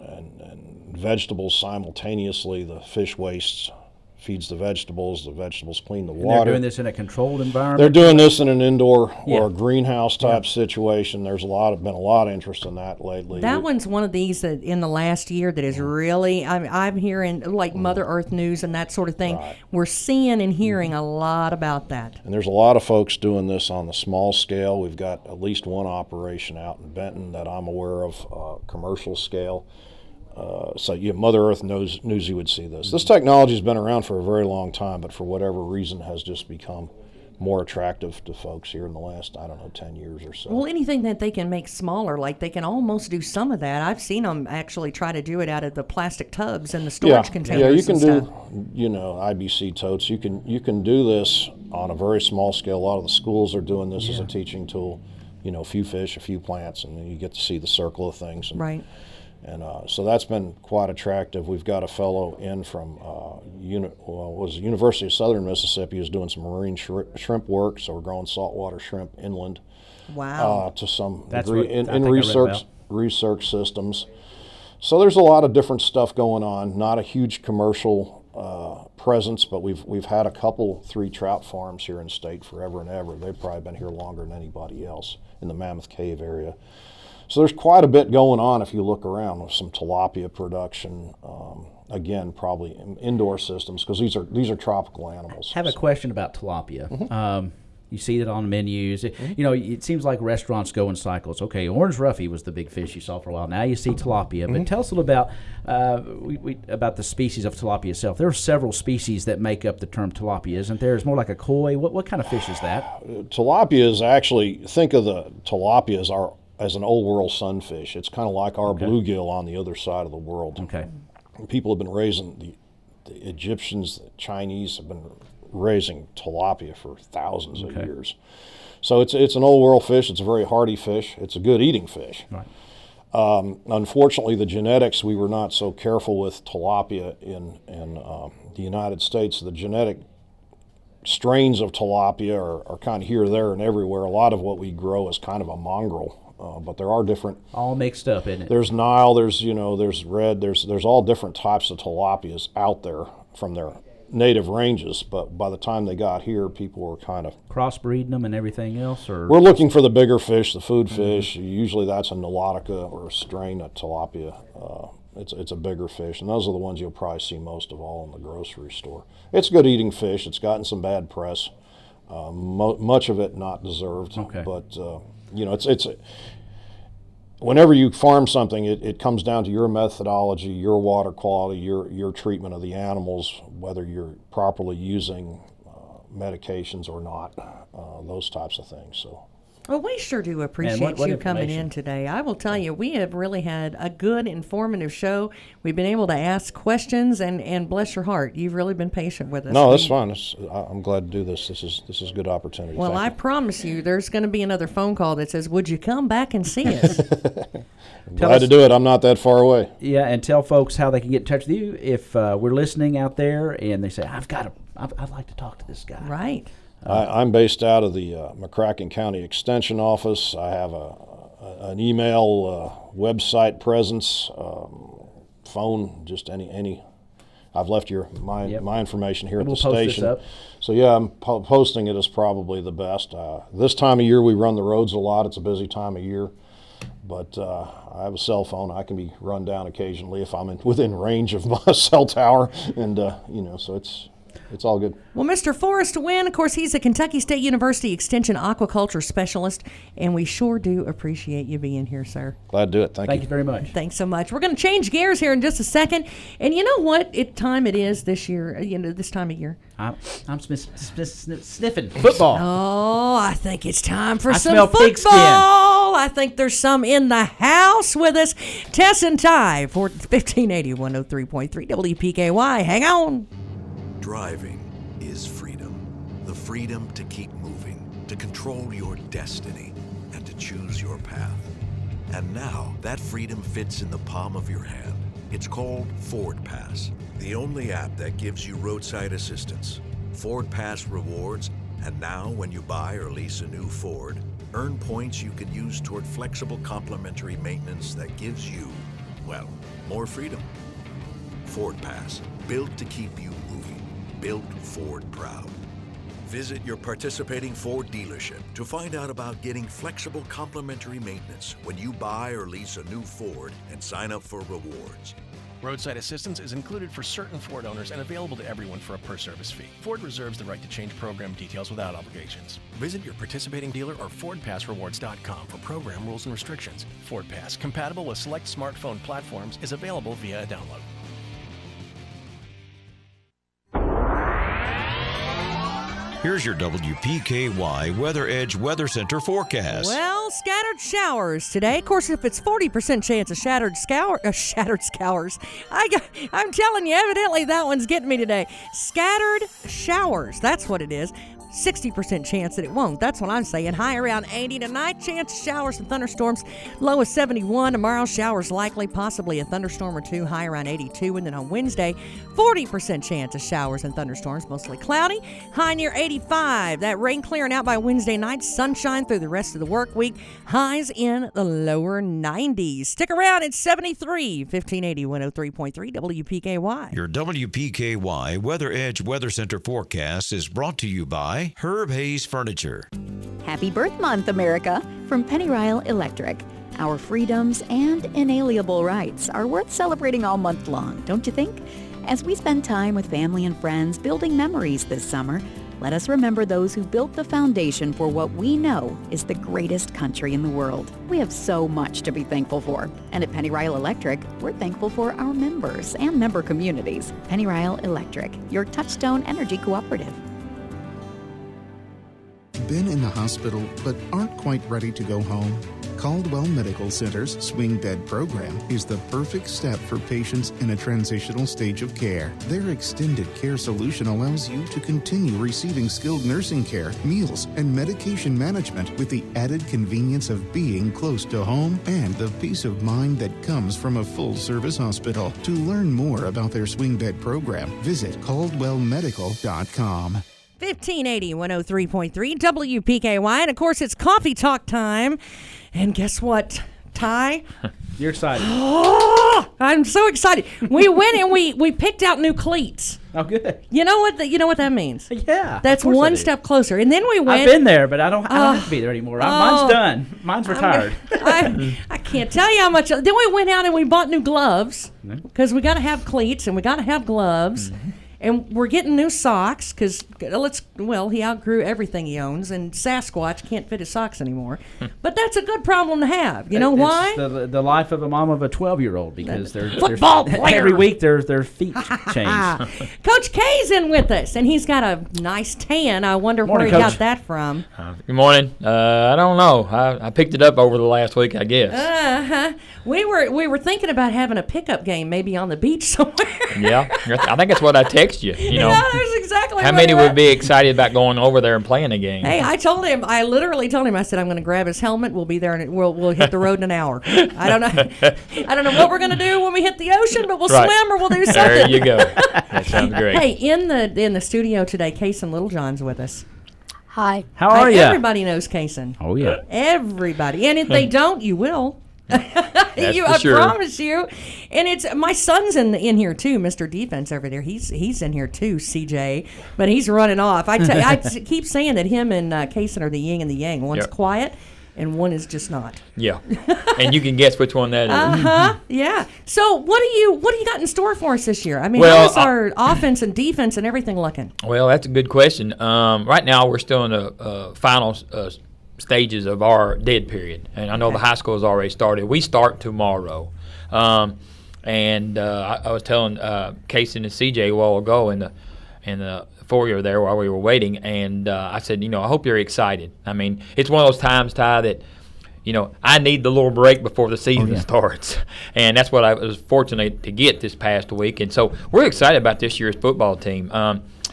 and vegetables simultaneously. The fish waste feeds the vegetables clean the water. And they're doing this in a controlled environment? They're doing this in an indoor or a greenhouse type situation. There's been a lot of interest in that lately. That one's one of these that in the last year that is really, I'm hearing like Mother Earth News and that sort of thing. Right. We're seeing and hearing a lot about that. And there's a lot of folks doing this on the small scale. We've got at least one operation out in Benton that I'm aware of, commercial scale. Mother Earth knew you would see this. This technology's been around for a very long time, but for whatever reason has just become more attractive to folks here in the last, 10 years or so. Well, anything that they can make smaller, like they can almost do some of that. I've seen them actually try to do it out of the plastic tubs and the storage containers. Yeah, you can do, stuff. IBC totes. You can do this on a very small scale. A lot of the schools are doing this as a teaching tool. A few fish, a few plants, and then you get to see the circle of things. Right. And so that's been quite attractive. We've got a fellow in from University of Southern Mississippi who's doing some marine shrimp work, so we're growing saltwater shrimp inland. Wow. To some degree in research systems. So there's a lot of different stuff going on. Not a huge commercial presence, but we've had 3 trout farms here in state forever and ever. They've probably been here longer than anybody else in the Mammoth Cave area. So there's quite a bit going on if you look around with some tilapia production. Again, probably indoor systems because these are tropical animals. I have a question about tilapia. You see it on menus. It seems like restaurants go in cycles. Okay, orange roughy was the big fish you saw for a while. Now you see tilapia. But tell us a little about about the species of tilapia itself. There are several species that make up the term tilapia, isn't there? It's more like a koi. What kind of fish is that? Tilapia is actually, think of the tilapia as an old world sunfish. It's kind of like our bluegill on the other side of the world. Okay. People have been raising, the Egyptians, the Chinese have been raising tilapia for thousands of years. So it's an old world fish. It's a very hardy fish. It's a good eating fish. Right. Unfortunately, the genetics, we were not so careful with tilapia in the United States. The genetic strains of tilapia are kind of here, there, and everywhere. A lot of what we grow is kind of a mongrel. But there are different, all mixed up in it. There's Nile, there's red, there's all different types of tilapias out there from their native ranges. But by the time they got here, people were kind of crossbreeding them and everything else. Or we're looking for the bigger fish, the food fish. Usually that's a Nilotica or a strain of tilapia. It's a bigger fish, and those are the ones you'll probably see most of all in the grocery store. It's good eating fish. It's gotten some bad press, much of it not deserved. Okay. But it's whenever you farm something, it comes down to your methodology, your water quality, your treatment of the animals, whether you're properly using medications or not, those types of things. So. Well, we sure do appreciate you coming in today. I will tell you, we have really had a good, informative show. We've been able to ask questions, and bless your heart, you've really been patient with us. No, that's fine. I'm glad to do this. This is a good opportunity. Well, I promise you, there's going to be another phone call that says, would you come back and see us? Glad to do it. I'm not that far away. Yeah, and tell folks how they can get in touch with you if we're listening out there and they say, I'd like to talk to this guy. Right. I'm based out of the McCracken County Extension Office. I have an email, website presence, phone, just any. I've left my information here at the station. Post this up. So yeah, I'm posting it is probably the best. This time of year we run the roads a lot. It's a busy time of year. But I have a cell phone. I can be run down occasionally if I'm within range of my cell tower, and so it's all good. Well, Mr. Forrest Winn, of course, he's a Kentucky State University Extension Aquaculture Specialist, and we sure do appreciate you being here, sir. Glad to do it. Thank you very much. Thanks so much. We're going to change gears here in just a second, and you know what time it is this year, this time of year? I'm sniffing football. Oh, I think it's time for I some smell football. pigskin. I think there's some in the house with us. Tess and Ty for 1580 103.3 WPKY. Hang on. Driving is freedom. The freedom to keep moving, to control your destiny, and to choose your path. And now, that freedom fits in the palm of your hand. It's called Ford Pass, the only app that gives you roadside assistance, Ford Pass rewards, and now when you buy or lease a new Ford, earn points you can use toward flexible complimentary maintenance that gives you, well, more freedom. Ford Pass, built to keep you moving. Built Ford proud. Visit your participating Ford dealership to find out about getting flexible complimentary maintenance when you buy or lease a new Ford and sign up for rewards. Roadside assistance is included for certain Ford owners and available to everyone for a per-service fee. Ford reserves the right to change program details without obligations. Visit your participating dealer or FordPassRewards.com for program rules and restrictions. Ford Pass, compatible with select smartphone platforms, is available via a download. Here's your WPKY Weather Edge Weather Center forecast. Well, scattered showers today. Of course, if it's 40% chance of shattered scours, I'm telling you, evidently that one's getting me today. Scattered showers, that's what it is. 60% chance that it won't. That's what I'm saying. High around 80 tonight. Chance of showers and thunderstorms. Low is 71. Tomorrow, showers likely, possibly a thunderstorm or two. High around 82. And then on Wednesday, 40% chance of showers and thunderstorms. Mostly cloudy. High near 85. That rain clearing out by Wednesday night. Sunshine through the rest of the work week. Highs in the lower 90s. Stick around. It's 73. 1580 103.3 WPKY. Your WPKY Weather Edge Weather Center forecast is brought to you by Herb Hayes Furniture. Happy Birth Month, America, from Penny Ryle Electric. Our freedoms and inalienable rights are worth celebrating all month long, don't you think? As we spend time with family and friends building memories this summer, let us remember those who built the foundation for what we know is the greatest country in the world. We have so much to be thankful for. And at Penny Ryle Electric, we're thankful for our members and member communities. Penny Ryle Electric, your touchstone energy cooperative. Been in the hospital but aren't quite ready to go home? Caldwell Medical Center's Swing Bed program is the perfect step for patients in a transitional stage of care. Their extended care solution allows you to continue receiving skilled nursing care, meals, and medication management with the added convenience of being close to home and the peace of mind that comes from a full-service hospital. To learn more about their Swing Bed program, visit caldwellmedical.com. 1580 103.3 WPKY. And of course, it's coffee talk time. And guess what, Ty? You're excited. Oh, I'm so excited. We went and we picked out new cleats. Oh, good. You know what that means? Yeah. That's one step closer. And then we went. I've been there, but I don't have to be there anymore. Mine's done. Mine's retired. I can't tell you how much. Then we went out and we bought new gloves because we got to have cleats and we got to have gloves. Mm-hmm. And we're getting new socks because, he outgrew everything he owns, and Sasquatch can't fit his socks anymore. But that's a good problem to have. You know why? It's the life of a mom of a 12-year-old because they're football player. Every week their feet change. Coach K's in with us, and he's got a nice tan. I wonder where he got that from. Good morning. I don't know. I picked it up over the last week, I guess. We were thinking about having a pickup game maybe on the beach somewhere. Yeah, I think that's what I text you. You know, that's exactly how many would be excited about going over there and playing a game? Hey, I literally told him, I said, I'm going to grab his helmet. We'll be there and we'll hit the road in an hour. I don't know what we're going to do when we hit the ocean, but we'll swim or we'll do something. There you go. That sounds great. Hey, in the studio today, Kason Littlejohn's with us. Hi. How are you? Everybody knows Kason. Oh yeah. Everybody, and if they don't, you will. I promise you. And it's my son's in here too, Mr. Defense over there. He's in here too, CJ, but he's running off. I keep saying that him and Kason are the yin and the yang. One's quiet, and one is just not. Yeah, and you can guess which one that is. Yeah. So what do you got in store for us this year? I mean, Well, how's our offense and defense and everything looking? Well, that's a good question. Right now, we're still in the final stages of our dead period, and I know the high school has already started. We start tomorrow, and I was telling Casey and CJ a while ago in the foyer there while we were waiting, and I said, I hope you're excited. I mean, it's one of those times, Ty, that I need the little break before the season starts, and that's what I was fortunate to get this past week, and so we're excited about this year's football team.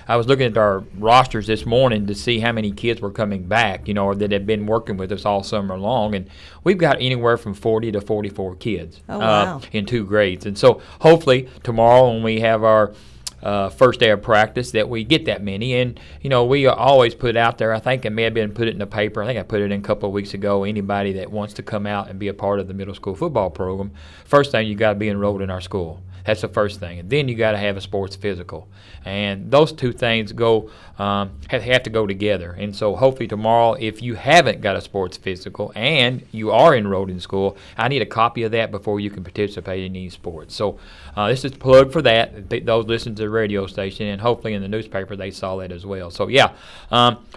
I was looking at our rosters this morning to see how many kids were coming back, that had been working with us all summer long, and we've got anywhere from 40 to 44 kids in 2 grades, and so hopefully tomorrow when we have our first day of practice that we get that many. And, we always put out there, I think it may have been put it in the paper, I think I put it in a couple of weeks ago, anybody that wants to come out and be a part of the middle school football program, first thing you got to be enrolled in our school. That's the first thing. And then you got to have a sports physical. And those two things have to go together. And so hopefully tomorrow, if you haven't got a sports physical and you are enrolled in school, I need a copy of that before you can participate in any sports. So this is a plug for that. Those listen to the radio station, and hopefully in the newspaper they saw that as well. So,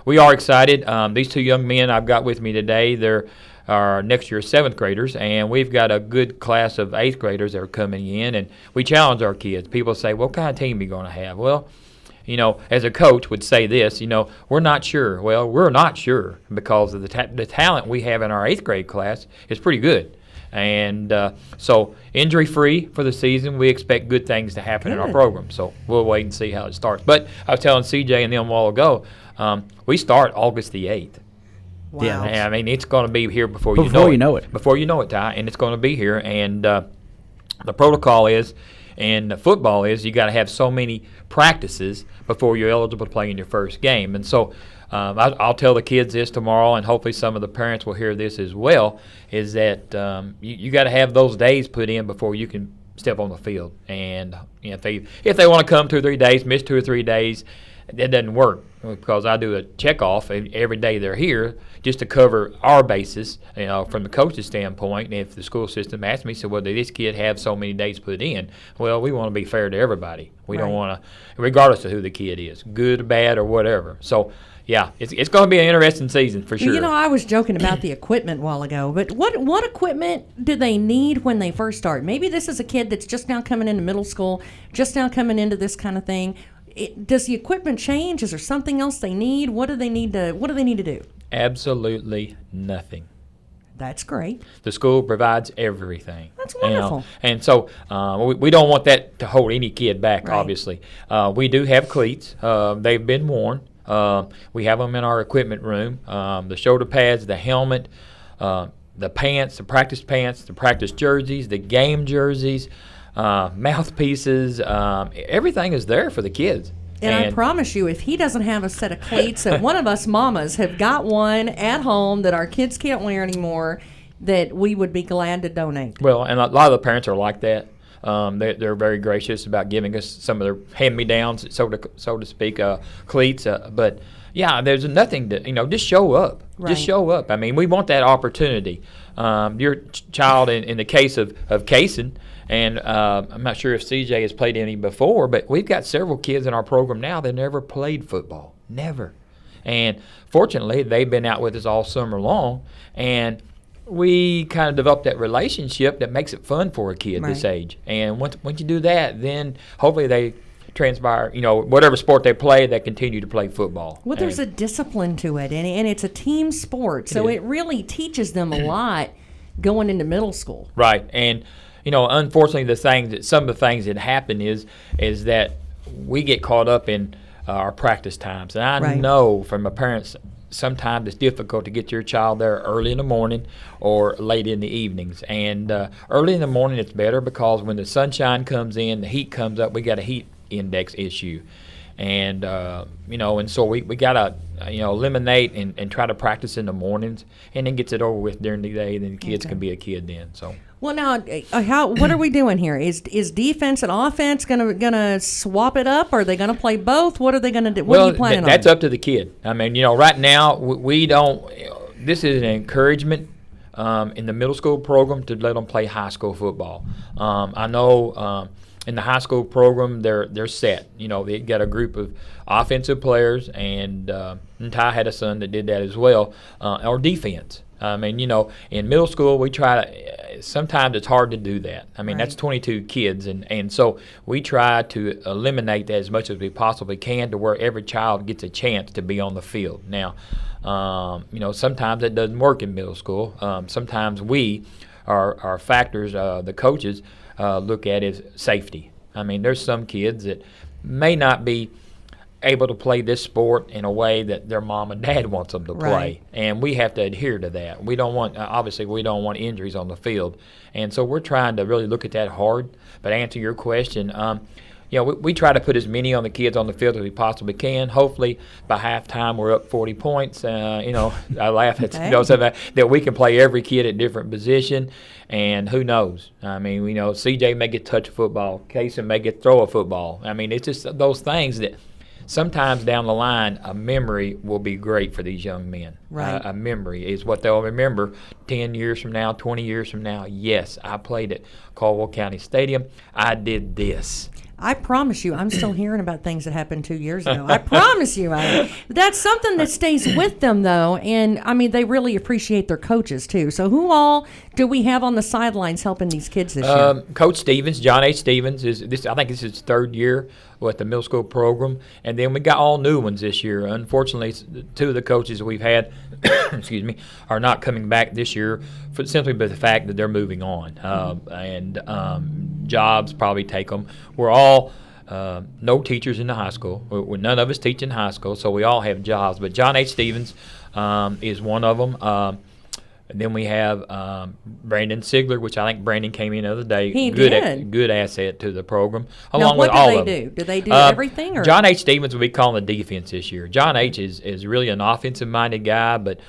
we are excited. These 2 young men I've got with me today, they're our next year's 7th graders, and we've got a good class of 8th graders that are coming in, and we challenge our kids. People say, what kind of team are you going to have? Well, as a coach would say this, we're not sure. Well, we're not sure because of the talent we have in our 8th grade class is pretty good. And so injury-free for the season, we expect good things to happen in our program. So we'll wait and see how it starts. But I was telling CJ and them a while ago, we start August the 8th. Wow. Yeah, I mean, it's going to be here before you know it. Before you know it, Ty, and it's going to be here. And the protocol is, and football is, you got to have so many practices before you're eligible to play in your first game. And so I'll tell the kids this tomorrow, and hopefully some of the parents will hear this as well, is that you got to have those days put in before you can step on the field. And if they want to come 2 or 3 days, miss 2 or 3 days, that doesn't work because I do a check-off every day they're here just to cover our bases, from the coach's standpoint. And if the school system asks me, so well, did this kid have so many days put in? Well, we want to be fair to everybody. We don't want to, regardless of who the kid is, good, bad, or whatever. So, yeah, it's going to be an interesting season for sure. I was joking about the equipment a while ago, but what equipment do they need when they first start? Maybe this is a kid that's just now coming into middle school, just now coming into this kind of thing. Does the equipment change? Is there something else they need? What do they need to do? Absolutely nothing. That's great. The school provides everything. That's wonderful. And so we don't want that to hold any kid back, obviously. We do have cleats. They've been worn. We have them in our equipment room. The shoulder pads, the helmet, the pants, the practice jerseys, the game jerseys, mouthpieces, everything is there for the kids. And I promise you, if he doesn't have a set of cleats, that one of us mamas have got one at home that our kids can't wear anymore, that we would be glad to donate. Well, and a lot of the parents are like that. They're very gracious about giving us some of their hand-me-downs, so to speak, cleats. But yeah, there's nothing to just show up. Right. Just show up. I mean, we want that opportunity. Your child, in the case of Kaysen, and I'm not sure if CJ has played any before, but we've got several kids in our program now that never played football. Never. And fortunately, they've been out with us all summer long, and we kind of developed that relationship that makes it fun for a kid this age. And once you do that, then hopefully they transpire, whatever sport they play, they continue to play football. Well, there's a discipline to it, and it's a team sport, so it really teaches them a lot going into middle school. Right. And unfortunately, some of the things that happen is that we get caught up in our practice times. And I know from a parent's, sometimes it's difficult to get your child there early in the morning or late in the evenings. And early in the morning it's better because when the sunshine comes in, the heat comes up, we got a heat index issue. And, and so we got to, eliminate and try to practice in the mornings, and then gets it over with during the day, then the kids can be a kid then. So. Well, now, what are we doing here? Is defense and offense gonna swap it up? Or are they gonna play both? What are they gonna do? What are you planning on? That's up to the kid. I mean, right now we don't. this is an encouragement in the middle school program to let them play high school football. I know in the high school program they're set. You know, they got a group of offensive players, and Ty had a son that did that as well, or defense. I mean, you know, in middle school we try to. Sometimes it's hard to do that. I mean, that's 22 kids, and so we try to eliminate that as much as we possibly can to where every child gets a chance to be on the field. Now, you know, sometimes it doesn't work in middle school. Sometimes our factors, the coaches, look at is safety. I mean, there's some kids that may not be able to play this sport in a way that their mom and dad wants them to play, Right. and we have to adhere to that. We don't want, obviously, we don't want injuries on the field, and so we're trying to really look at that hard. But to answer your question, you know, we try to put as many on the kids on the field as we possibly can. Hopefully, by halftime, we're up 40 points. You know, I laugh at you know, so that we can play every kid at different position, and who knows? I mean, you know, CJ may get touch a football, Kaysen may get throw a football. I mean, it's just those things that sometimes down the line, a memory will be great for these young men. Right. A memory is what they'll remember 10 years from now, 20 years from now. Yes, I played at Caldwell County Stadium. I did this. I promise you, I'm still hearing about things that happened 2 years ago. I promise you. That's something that stays with them, though. And, I mean, they really appreciate their coaches, too. So who all do we have on the sidelines helping these kids this year? Coach Stevens, John H. Stevens, I think this is his third year with the middle school program. And then we got all new ones this year. Unfortunately, two of the coaches we've had excuse me, are not coming back this year simply by the fact that they're moving on. Jobs probably take them. We're all no teachers in the high school. None of us teach in high school, so we all have jobs. But John H. Stevens is one of them. And then we have Brandon Sigler, which I think Brandon came in the other day. He did. Good asset to the program, Now, along with what all do of they them. do? Do they do everything? Or? John H. Stevens will be calling the defense this year. John H. is really an offensive-minded guy, but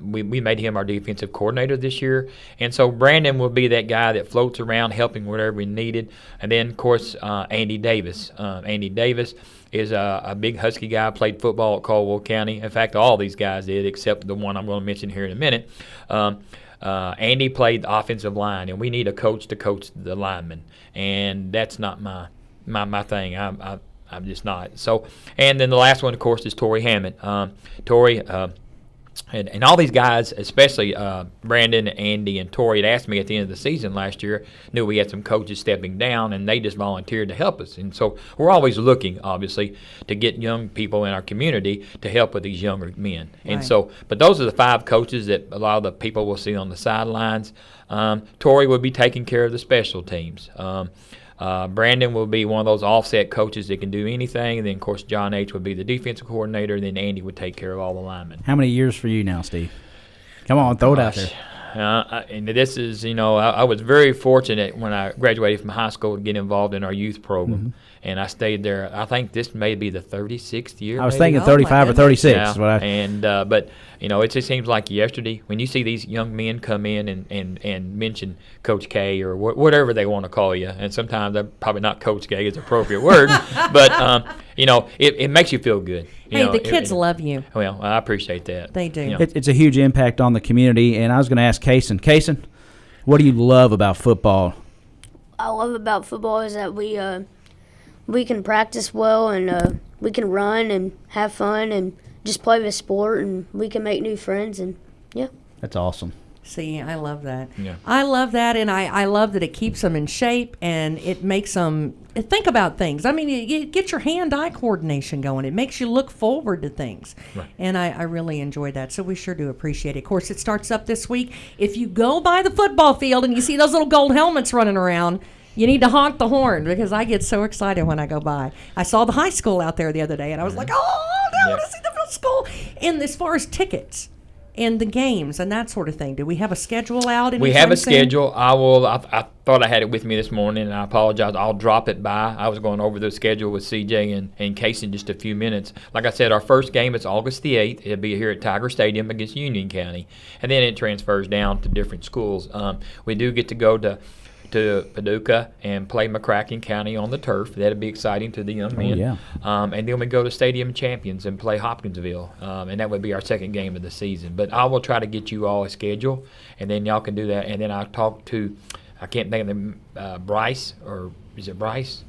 we made him our defensive coordinator this year. And so Brandon will be that guy that floats around helping whatever we needed. And then, of course, Andy Davis. Andy Davis is a big Husky guy, played football at Caldwell County. In fact, all these guys did, except the one I'm going to mention here in a minute. Andy played the offensive line, and we need a coach to coach the linemen. And that's not my thing. I'm just not. So, and then the last one, of course, is Torrey Hammond. Torrey, and all these guys, especially Brandon, Andy, and Torrey, had asked me at the end of the season last year, knew we had some coaches stepping down, and they just volunteered to help us. And so we're always looking, obviously, to get young people in our community to help with these younger men. And Right. so, but those are the 5 coaches that a lot of the people will see on the sidelines. Torrey will be taking care of the special teams. Brandon will be one of those offset coaches that can do anything. And then, of course, John H. would be the defensive coordinator. And then Andy would take care of all the linemen. How many years for you now, Steve? Come on, throw it out there. And this is, you know, I was very fortunate when I graduated from high school to get involved in our youth program. Mm-hmm. And I stayed there. I think this may be the 36th year. I was maybe. thinking 35 or 36. Yeah. Is what I, And but you know, it just seems like yesterday when you see these young men come in and mention Coach K or whatever they want to call you, and sometimes probably not Coach K is the appropriate word, but you know, it makes you feel good. Hey, the kids love you. Well, I appreciate that. They do. You know. it's a huge impact on the community. And I was going to ask Kaysen, what do you love about football? I love about football is that we can practice well and we can run and have fun and just play the sport and we can make new friends and yeah. That's awesome. See, I love that. Yeah. I love that, and I love that it keeps them in shape and it makes them think about things. I mean, you get your hand-eye coordination going. It makes you look forward to things. Right. And I really enjoy that, so we sure do appreciate it. Of course, it starts up this week. If you go by the football field and you see those little gold helmets running around, you need to honk the horn because I get so excited when I go by. I saw the high school out there the other day, and I was like, oh, I want to see the middle school. And as far as tickets and the games and that sort of thing, do we have a schedule out? We have a soon? schedule. I thought I had it with me this morning, and I apologize. I'll drop it by. I was going over the schedule with CJ and Case in just a few minutes. Like I said, our first game is August the 8th. It'll be here at Tiger Stadium against Union County, and then it transfers down to different schools. We do get to go to to Paducah and play McCracken County on the turf. That'd be exciting to the young men. yeah. And then we go to Stadium Champions and play Hopkinsville, and that would be our second game of the season. But I will try to get you all a schedule, and then y'all can do that. And then I'll talk to, I can't think of the Bryce, or is it Bryce?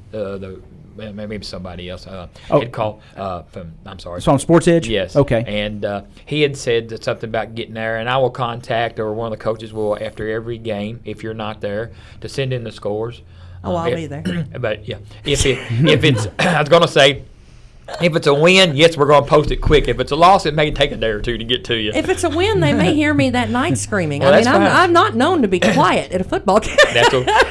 Maybe somebody else. He'd call from. I'm sorry. It's on Sports Edge. Yes. Okay. And he had said something about getting there, and I will contact, or one of the coaches will, after every game, if you're not there, to send in the scores. Oh, I'll be there. But yeah, if it's, I was going to say, if it's a win, yes, we're going to post it quick. If it's a loss, it may take a day or two to get to you. If it's a win, they may hear me that night screaming. Well, I'm not known to be quiet at a football game.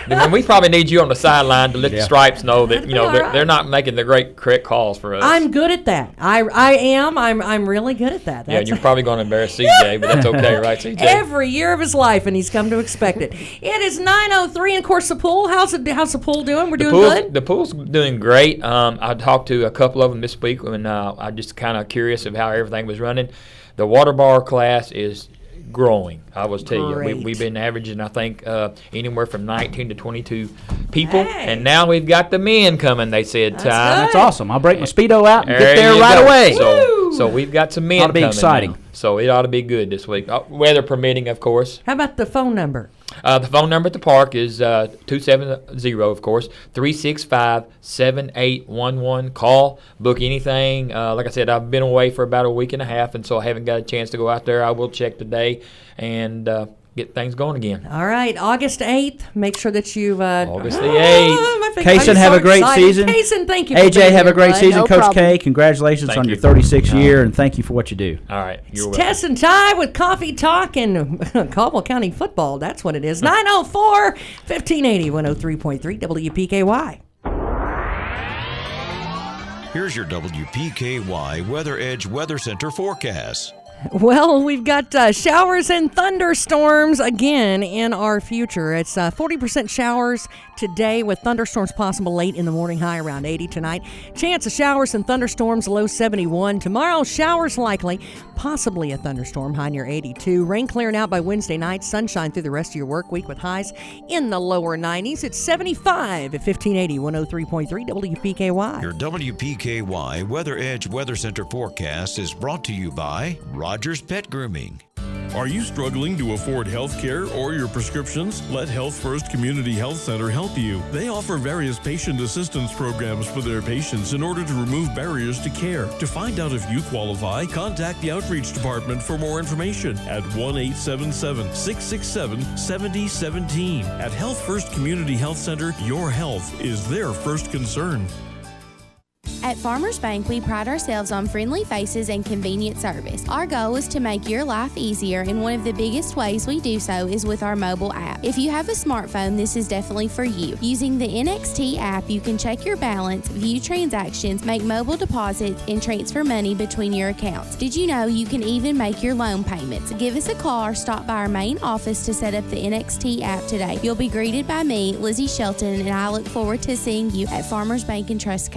Then we probably need you on the sideline to let the Stripes know that they're not making the correct calls for us. I'm good at that. I am. I'm really good at that. You're probably going to embarrass CJ, but that's okay, right, CJ? Every year of his life, and he's come to expect it. It is 9:03, and of course the pool. How's the pool doing? We're doing good. The pool's doing great. I talked to a couple of them this week, and I'm just kind of curious of how everything was running. The water bar class is growing. I was telling you, we've been averaging, I think, anywhere from 19 to 22 people, and now we've got the men coming. They said, That's awesome. I'll break my Speedo out and get there you right go. away. So we've got some men Ought to be coming exciting. now. So it ought to be good this week, weather permitting, of course. How about the phone number? The phone number at the park is 270, of course, 365-7811. Call, book anything. Like I said, I've been away for about a week and a half, and so I haven't got a chance to go out there. I will check today and get things going again. All right, August 8th. Make sure that you've... August the 8th. Kaysen, have a great season. Kaysen, thank you for AJ, being have here, a great bud. season. No Coach problem. K, congratulations on your 36th year, and thank you for what you do. All right. You're It's welcome. Tess and Ty with Coffee Talk and Caldwell County football. That's what it is. 904 1580 103.3 WPKY. Here's your WPKY Weather Edge Weather Center forecast. Well, we've got showers and thunderstorms again in our future. It's 40% showers today with thunderstorms possible late in the morning, high around 80 tonight. Chance of showers and thunderstorms, low 71. Tomorrow, showers likely, possibly a thunderstorm, high near 82. Rain clearing out by Wednesday night. Sunshine through the rest of your work week with highs in the lower 90s. It's 75 at 1580, 103.3 WPKY. Your WPKY Weather Edge Weather Center forecast is brought to you by Rogers Pet Grooming. Are you struggling to afford health care or your prescriptions? Let Health First Community Health Center help you. They offer various patient assistance programs for their patients in order to remove barriers to care. To find out if you qualify, contact the Outreach Department for more information at 1-877-667-7017. At Health First Community Health Center, your health is their first concern. At Farmers Bank, we pride ourselves on friendly faces and convenient service. Our goal is to make your life easier, and one of the biggest ways we do so is with our mobile app. If you have a smartphone, this is definitely for you. Using the NXT app, you can check your balance, view transactions, make mobile deposits, and transfer money between your accounts. Did you know you can even make your loan payments? Give us a call or stop by our main office to set up the NXT app today. You'll be greeted by me, Lizzie Shelton, and I look forward to seeing you at Farmers Bank and Trust Company.